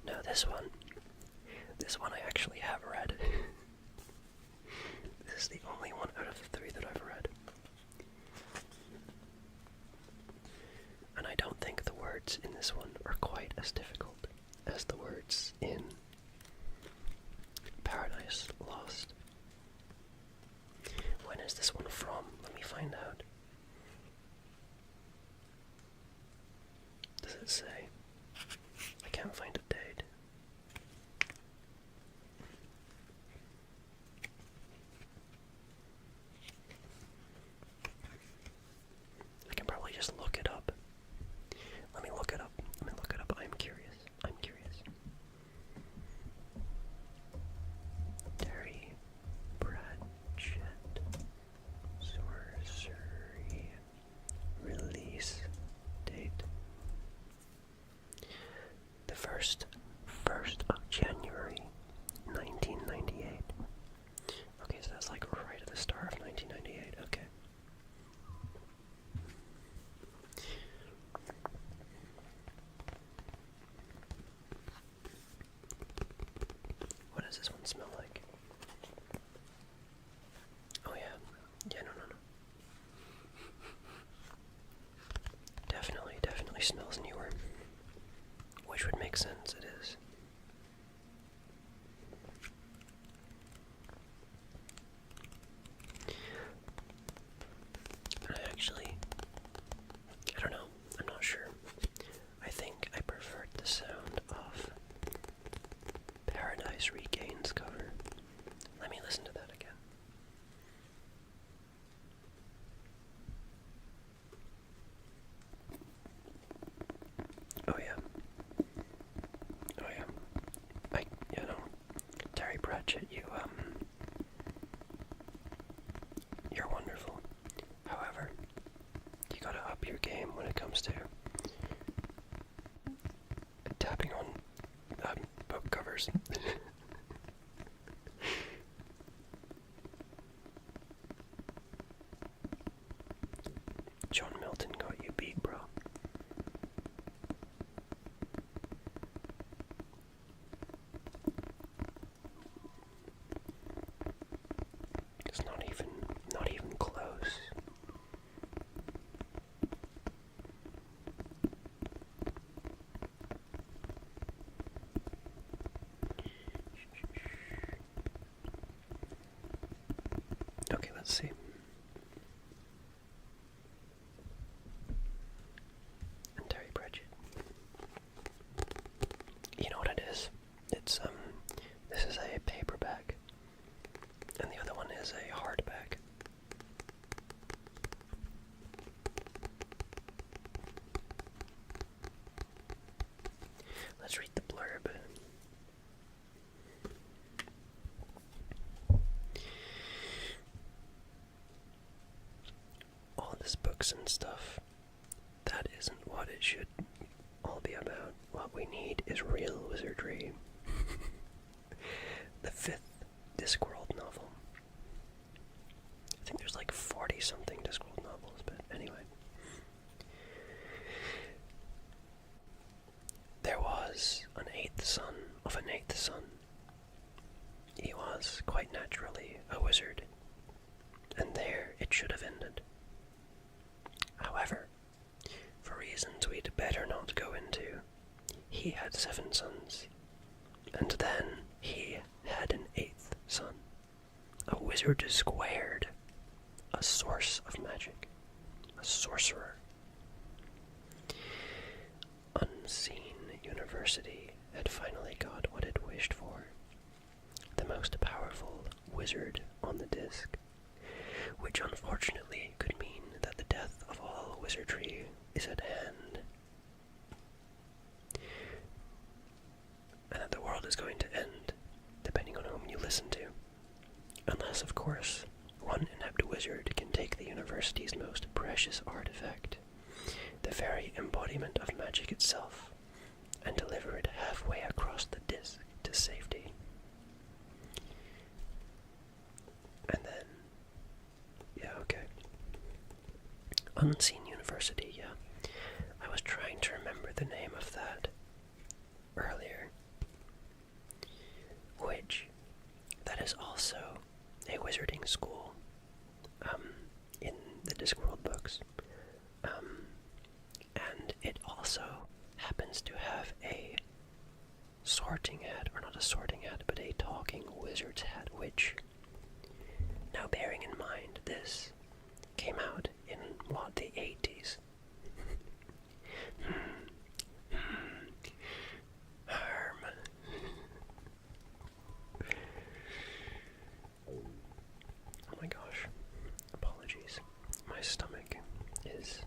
Now this one I actually have read. This is the only one out of the three that I've read. And I don't think the words in this one are quite as difficult as the words in Paradise Lost. When is this one from? Let me find out. Does it say? I can't find a date. I can probably just look it up. Let me look it up. I'm curious. Terry Pratchett. Sorcery. Release date. The first does this one smell like? Oh yeah. Yeah, no. Definitely smells newer. Which would make sense, it is. I don't know, I'm not sure. I think I preferred the sound of Paradise Regain's cover. Let me listen to that again. Oh yeah. Terry Pratchett, you're wonderful. However, you gotta up your game when it comes to tapping on book covers. John Milton got you beat, bro. It's not even close. Okay, let's see. And Terry Pratchett. You know what it is? It's this is a paperback, and the other one is a hardback. Let's read the blurb. All this books and stuff, that isn't what it should all be about. What we need is real wizardry. The 5th Discworld novel. I think there's like 40-something Discworld novels, but anyway. There was an 8th son of an 8th son. He was, quite naturally, a wizard, and there it should have ended. However, for reasons we'd better not go into, he had 7 sons, and then he had an 8th son, a wizard squared, a source of magic, a sorcerer. Unseen University had finally got what it wished for, the most powerful wizard on the disc, which unfortunately could mean that the death of all wizardry is at hand, and that the world is going to end, depending on whom you listen to. Unless, of course, one inept wizard can take the university's most precious artifact, the very embodiment of magic itself, and deliver it halfway across the disc to safety. And then, Unseen University, yeah. I was trying to remember the name of that earlier. That is also a wizarding school, in the Discworld books. And it also happens to have a sorting hat, or not a sorting hat, but a talking wizard's hat, which, now bearing in mind this came out in, the 80s. Oh my gosh. Apologies. My stomach is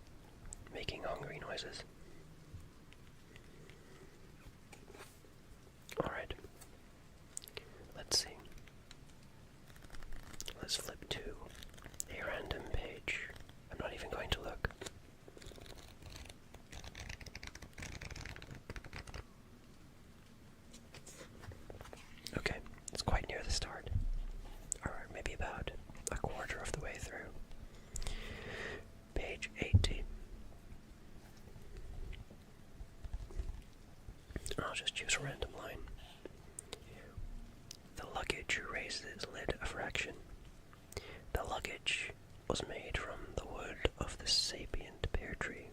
making hungry noises. Alright. Let's see. Let's flip to a random page. I'm not even going to look. Okay, it's quite near the start. Or maybe about a quarter of the way through. Page 80. I'll just choose a random line. raised its lid a fraction. The luggage was made from the wood of the sapient pear tree,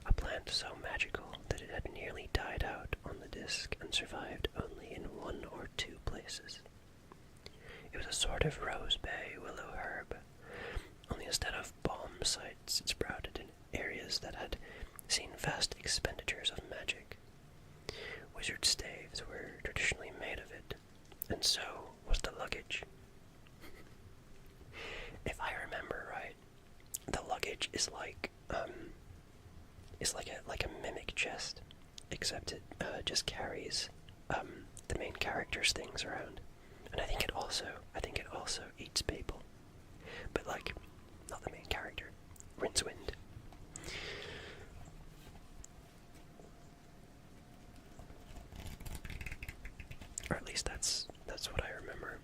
a plant so magical that it had nearly died out on the disc and survived only in 1 or 2 places. It was a sort of rose bay willow herb, only instead of bomb sites, it sprouted in areas that had seen vast expenditures of magic. Wizard staves were traditionally made of it, and so was the luggage. If I remember right, the luggage is like a mimic chest, except it just carries the main character's things around, and I think it also eats people, but like not the main character, Rincewind. Or at least that's what I remember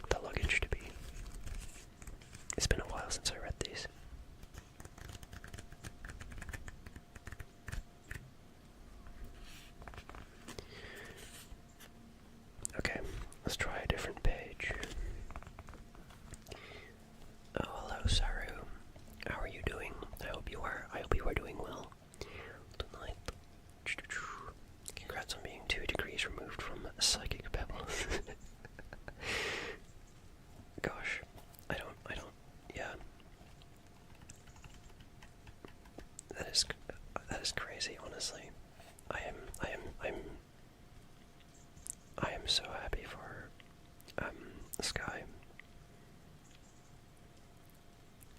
the luggage to be. It's been a while since I read these. Okay, let's try a different page. Oh, hello, Saru. How are you doing? I hope you are doing well. Tonight. Congrats on being 2 degrees removed from psychic pebbles. Gosh, I don't, yeah. That is crazy, honestly. I am so happy for, Sky.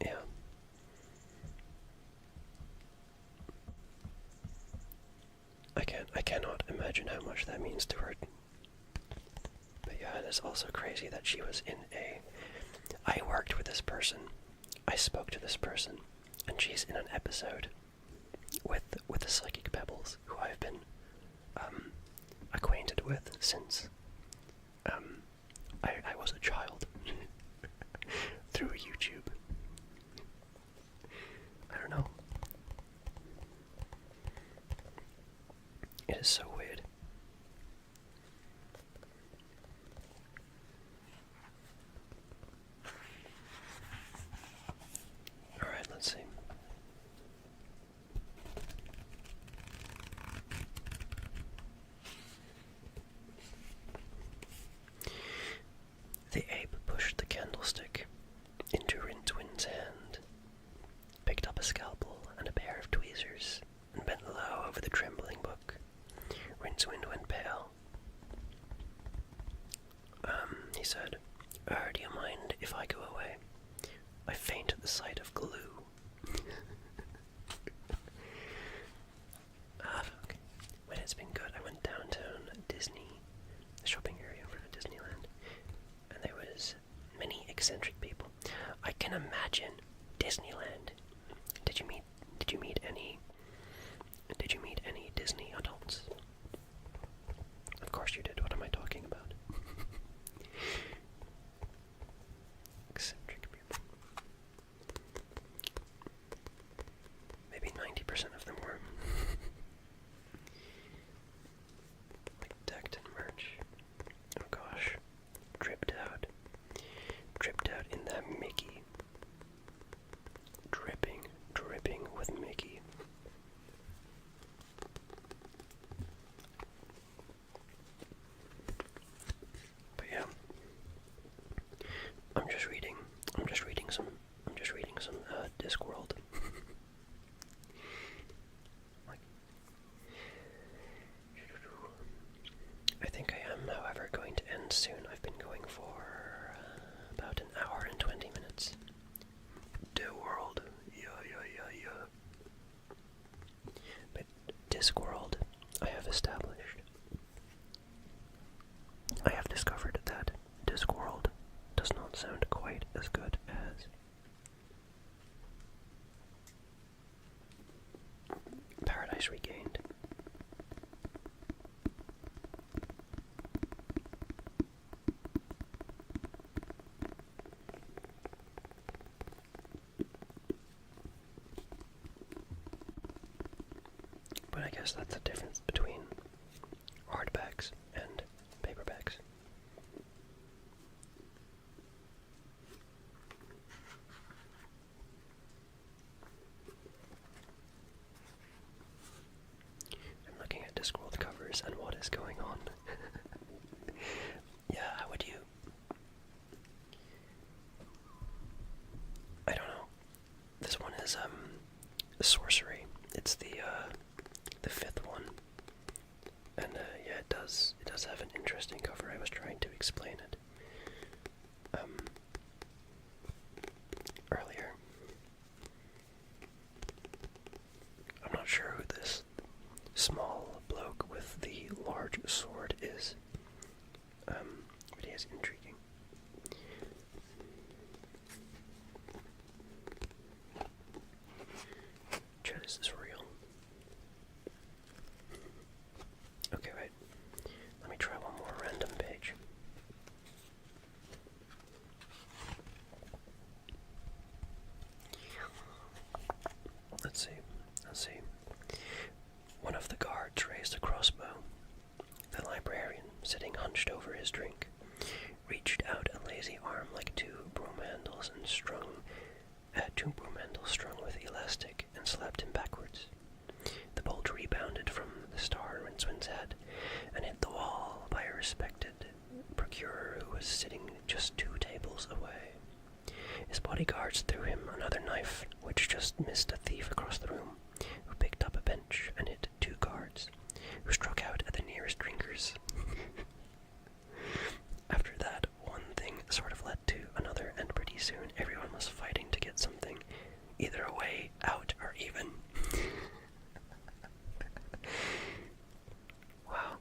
Yeah. I cannot imagine how much that means to her. But yeah, it is also crazy that she was in I worked with this person, I spoke to this person, and she's in an episode with the Psychic Pebbles, who I've been, acquainted with since, I was a child, through YouTube. I don't know. It is so weird. Alright, let's see. The ape pushed the candlestick into RinceWind's hand, picked up a scalpel and a pair of tweezers, and bent low over the trembling book. Rincewind went pale. He said, do you mind if I go away? I faint at the sight of glue. Fuck. When it's been good, I went downtown Disney, the shopping area over at Disneyland, and there was many eccentric people. I can imagine Disneyland. Did you meet any Disney adults? Of course you did. What am I talking about? Eccentric people. Maybe 90% of them were. Like decked in merch. Oh gosh. Dripped out in that Mickey. Dripping with Mickey. But yeah, I'm just reading some Discworld. Like, I think I am, however, going to end soon. I've been going for about an hour and 20 minutes. Discworld, yeah. But Discworld, I have discovered that Discworld does not sound quite as good as Paradise Regained. But I guess that's the difference between hardbacks and paperbacks. covers and what is going on. Yeah, how would you? I don't know. This one is sorcery. It's the fifth one, and yeah, it does have an interesting cover. I was trying to explain it earlier. I'm not sure who this small bloke with the large sword is, but he is intriguing. Chat, is this real? Okay, wait. Let me try one more random page. Let's see. One of the guards raised a crossbow. The librarian, sitting hunched over his drink, reached out a lazy arm like two broom handles strung with elastic, and slapped him backwards. The bolt rebounded from the star Rincewind's head and hit the wall by a respected procurer who was sitting just 2 tables away. His bodyguards threw him another knife, which just missed a thief across the room, who picked up a bench and hit 2 guards, who struck out at the nearest drinkers. After that, one thing sort of led to another, and pretty soon everyone was fighting to get something, either a way out or even. Wow.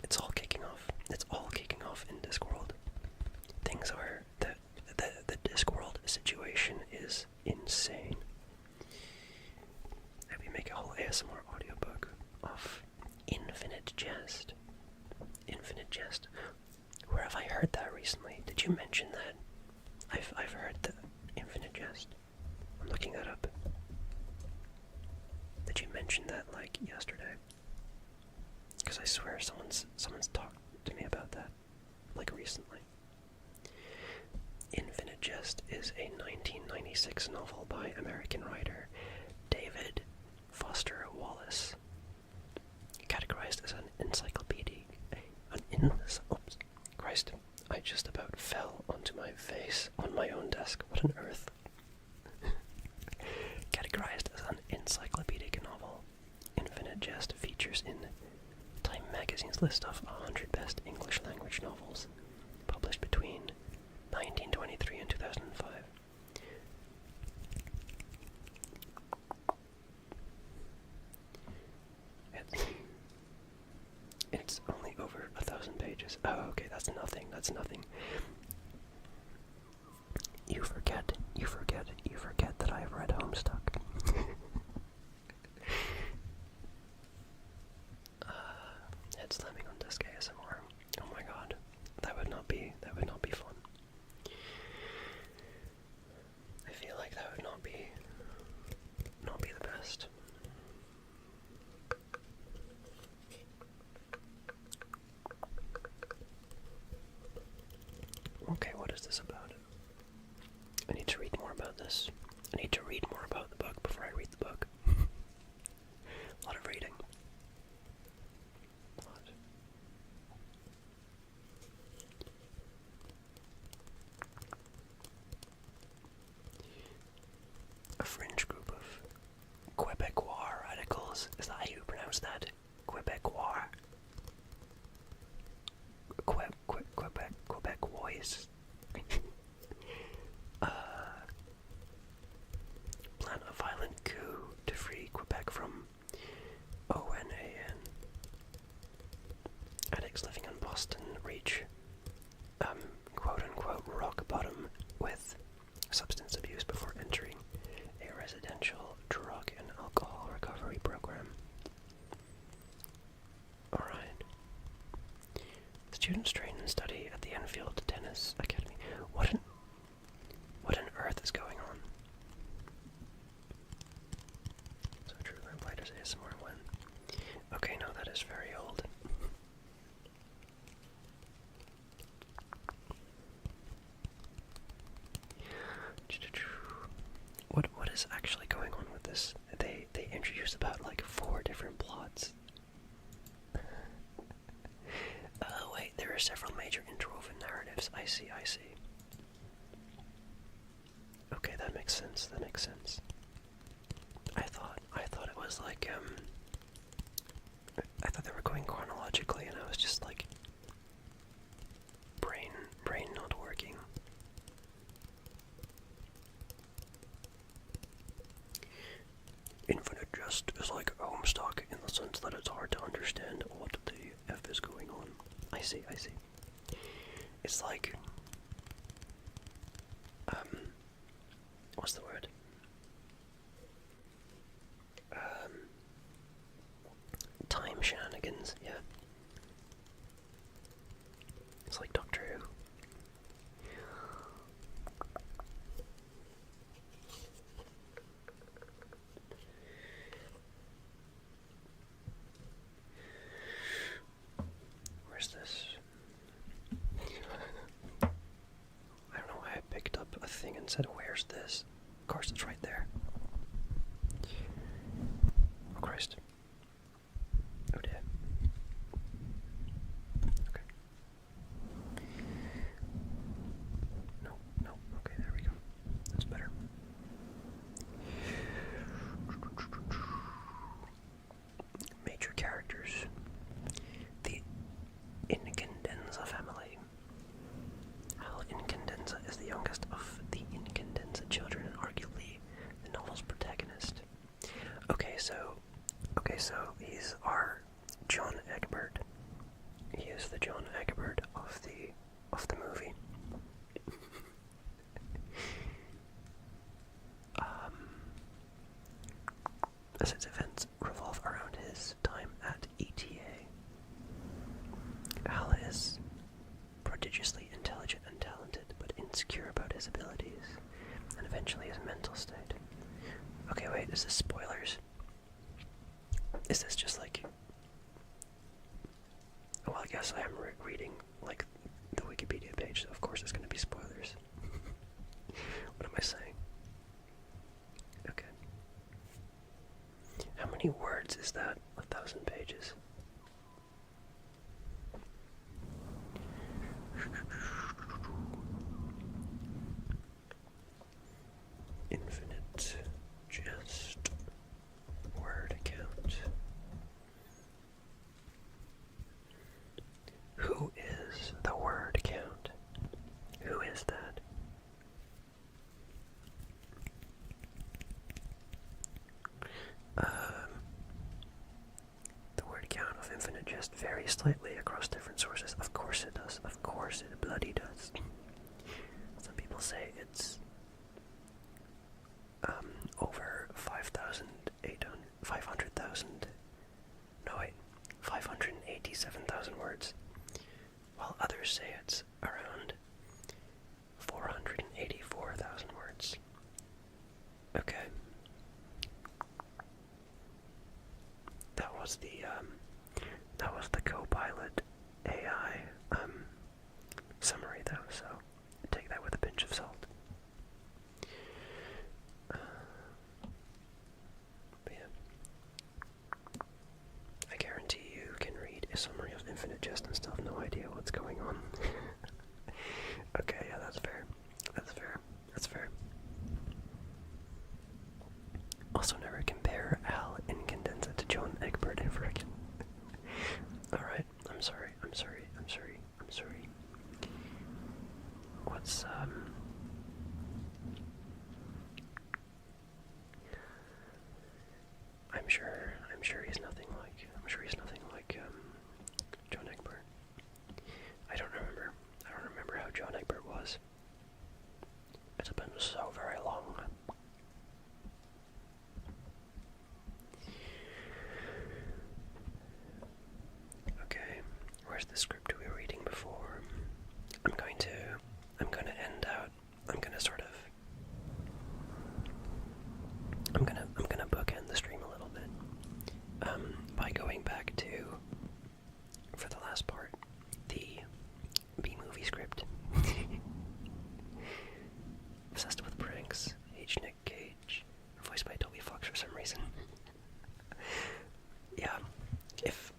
It's all kicking off. It's all kicking off in Discworld. Things are... The Discworld situation is insane. Maybe make a whole ASMR audiobook of Infinite Jest. Infinite Jest. Where have I heard that recently? Did you mention that? I've heard the Infinite Jest. I'm looking that up. Did you mention that, like, yesterday? Because I swear someone's talked to me about that, like, recently. Infinite Jest is a 1996 novel by American writer David Foster Wallace, categorized as an encyclopedia. Oops, Christ, I just about fell onto my face on my own desk. What on earth? Categorized as an encyclopedic novel, Infinite Jest features in Time Magazine's list of 100 best English language novels, published between 1923 and 2005. It's only over 1,000 pages. Oh, okay, that's nothing. You forget that I have read Homestuck. Head slamming on desk ASMR. Oh my god, that would not be fun. I feel like that would not be the best. Okay, what is this about? I need to read more about this. I need to read more about the book before I read the book. A lot of reading. A fringe group of Quebecois radicals. Is that how you pronounce that? Quebecois. Quebecois. Plan a violent coup to free Quebec from ONAN. Addicts living in Boston reach quote-unquote rock bottom with substance abuse before entering a residential drug and alcohol recovery program. Alright. Students train and study at the Enfield Tennis Academy. What on earth is going on? So true, Lamplighters ASMR when? Okay, no, that is very old. What is actually going on with this? They introduced about like 4 different plots. There are several major interwoven narratives. I see, I see. Okay, that makes sense, that makes sense. I thought it was like, I thought they were going chronologically, and I was just like, brain not working. Infinite Jest is like a Homestuck in the sense that it's hard to understand what the F is going on. I see, I see. It's like, what's the word? Time shenanigans, yeah. It's like Doctor Who. Where's this? I don't know why I picked up a thing and said, where's this? Of course it's right there. Oh Christ. Oh dear. Okay. No, okay, there we go. That's better. Major characters. The Incandenza family. Hal Incandenza is the youngest of the Incandenza children and arguably the novel's protagonist. Okay, so he's our John Egbert. He is the John Egbert of the movie. As its events revolve around his time at ETA. Hal is prodigiously intelligent and talented, but insecure about his abilities, and eventually his mental state. Okay, wait, is this spoilers? Is this just like... Well, I guess I am reading, like, the Wikipedia page, so of course it's gonna be spoilers. What am I saying? Okay. How many words is that? 1,000 pages. Infinite Jest word count. Who is the word count? Who is that? The word count of Infinite Jest varies slightly across different sources. Of course it does. Of course it bloody does. Some people say it's over 500,000. No wait, 587,000 words. While others say it's around 484,000 words. Okay. That was the Copilot AI summary though, so take that with a pinch of salt. But yeah. I guarantee you can read a summary of Infinite Jest and still have no idea what's going on. Okay, yeah, that's fair. That's fair. That's fair. Also, never compare Hal Incandenza to John Egbert ever again. Alright, I'm sorry. What's, I'm sure he's nothing like, John Egbert. I don't remember how John Egbert was. It's been so very long. Okay, where's the script we were reading before? I'm gonna bookend the stream a little bit by going back to, for the last part, the B-movie script. Obsessed with pranks, H. Nick Cage, voiced by Toby Fox for some reason. Yeah, if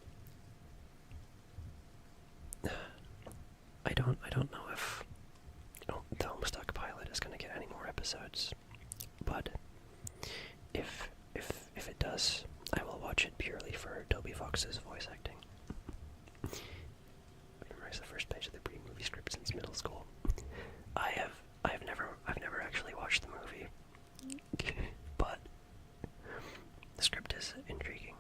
don't know if the Homestuck pilot is going to get any more episodes, but if it does, I will watch it purely for Toby Fox's voice acting. I've memorized the first page of the pre-movie script since middle school. I've never actually watched the movie, but the script is intriguing.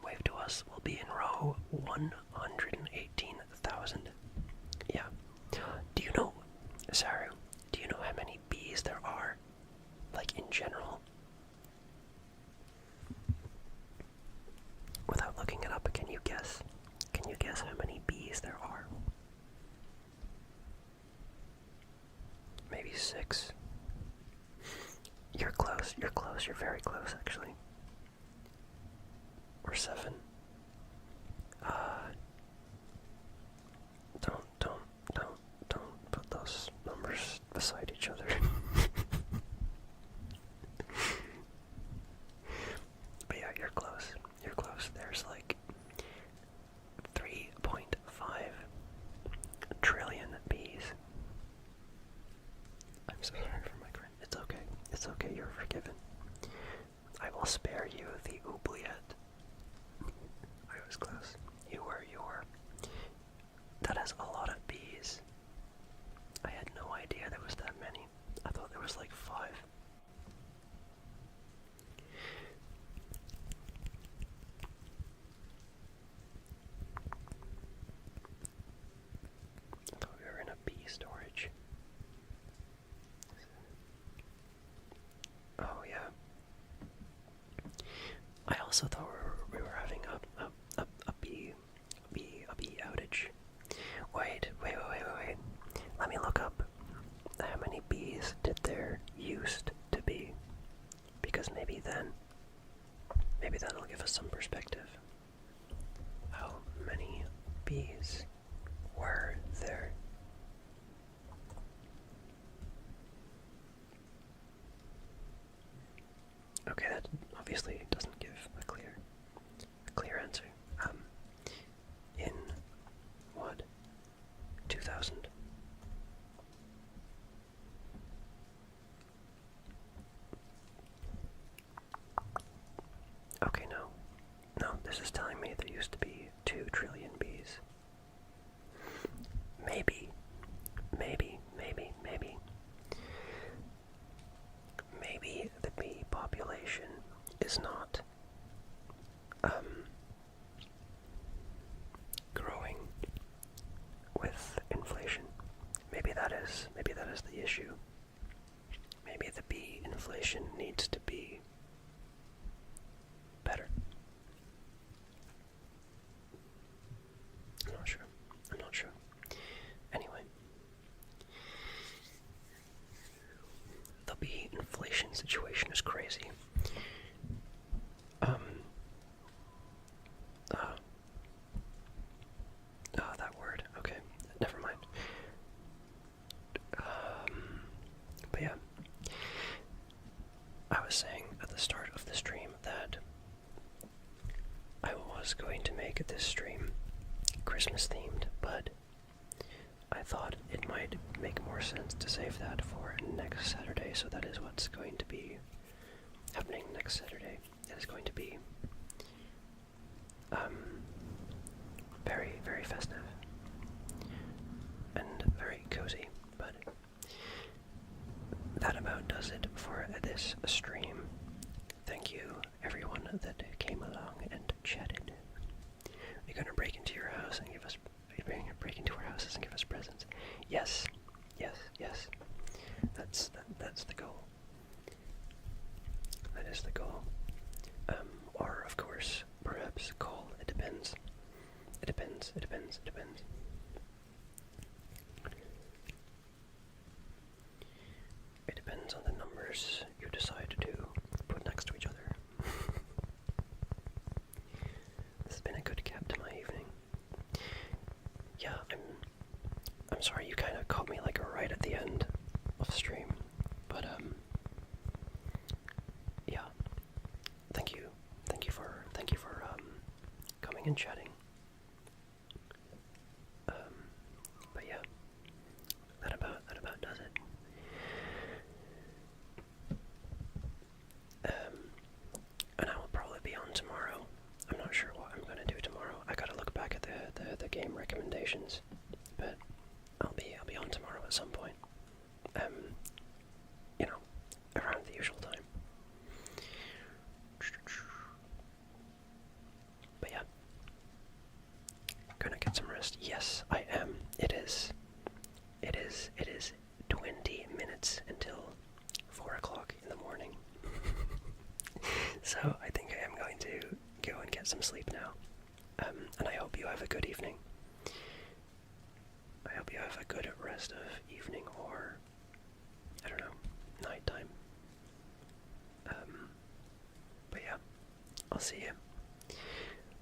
Wave to Us will be in row 118,000. Yeah. Do you know, Saru, do you know how many bees there are? Like, in general? Without looking it up, can you guess? Can you guess how many bees there are? Maybe 6. You're close, you're very close, actually. Or 7. Don't put those numbers beside each other. But yeah, you're close. There's like 3.5 trillion bees. I'm so sorry for my grin. It's okay, you're forgiven. I will spare you the oubliette. I was close. You were. That has a lot of bees. I had no idea there was that many. I thought there was like 5. I thought we were in a bee storage. Oh yeah. I also thought we were having a bee outage. Wait. Let me look up how many bees did there used to be. Because maybe that'll give us some perspective. How many bees were there? Okay, that obviously doesn't give a clear answer. In what? 2000? Okay, no, this is telling me there used to be 2 trillion bees. Maybe the bee population is not growing with inflation. Maybe that is the issue. Maybe the bee inflation needs to be better. I'm not sure. Anyway, the bee inflation situation is crazy. That word. Okay, never mind. But yeah, I was saying at the start of the stream that I was going to make this stream Christmas themed, but I thought it might make more sense to save that for next Saturday, so that is what's going to be happening next Saturday. It is going to be very, very festive and very cozy, but that about does it for this stream. Thank you, everyone that came along and chatted. We're gonna break into your house and give us presents. Yes. That's the goal. That is the goal. Or of course, perhaps call. It depends. It depends. It depends on the numbers you decide to put next to each other. This has been a good cap to my evening. Yeah, I'm sorry you kind of caught me like right at the end of stream, but yeah. Thank you for coming and chatting. the game recommendations, but I'll be on tomorrow at some point. You know, around the usual time. But yeah, gonna get some rest. Yes, I am. It is 20 minutes until 4 o'clock in the morning. So I think I am going to go and get some sleep now. And I hope you have a good evening. I hope you have a good rest of evening, or, I don't know, nighttime. But yeah, I'll see you.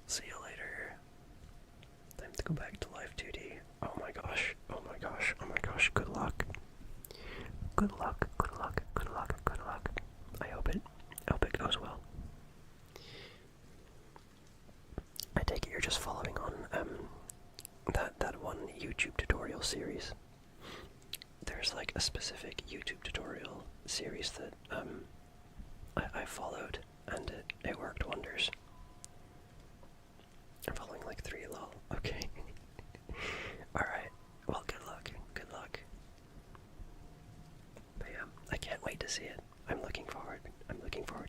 See you later. Time to go back to Live 2D. Oh my gosh, oh my gosh, oh my gosh, good luck. Good luck, good luck, good luck, good luck. I hope it goes well. I take it you're just following on that one YouTube tutorial series. There's like a specific YouTube tutorial series that I followed, and it worked wonders. I'm following like 3 lol. Okay. Alright. Well, good luck. Good luck. But yeah, I can't wait to see it. I'm looking forward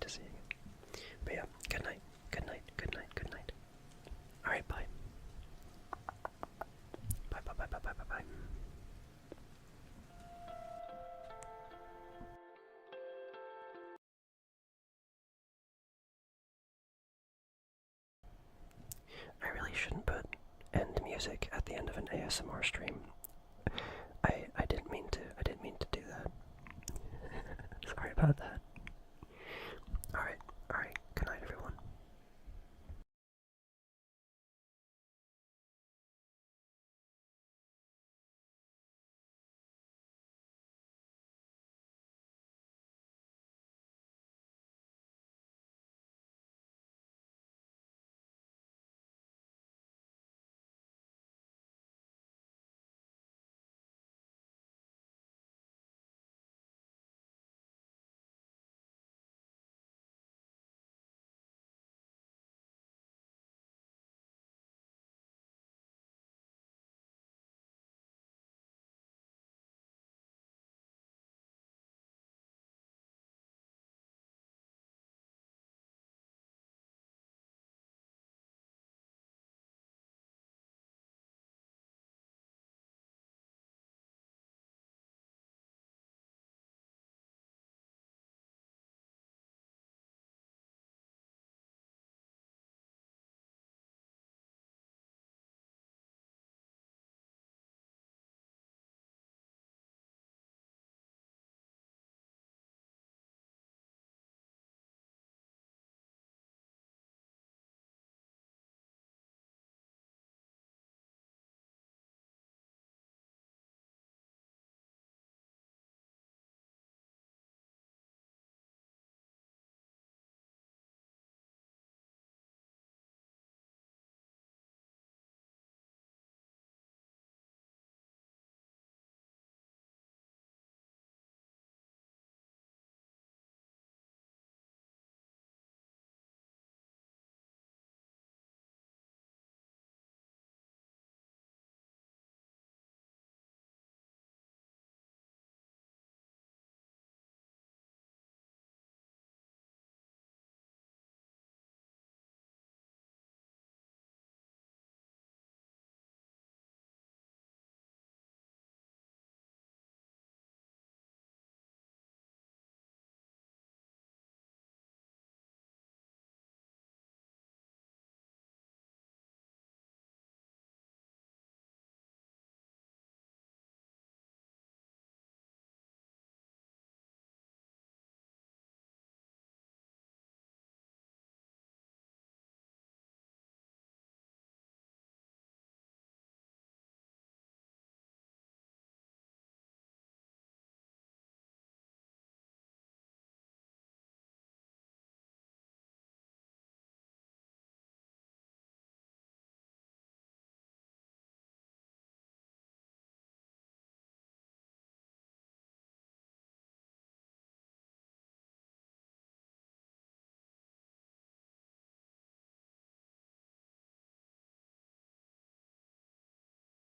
to seeing it. But yeah, good night. Good night. Good night. Good night. Alright, bye. Bye, bye, bye, bye, bye, bye, bye. I really shouldn't put end music at the end of an ASMR stream. I didn't mean to do that. Sorry about that.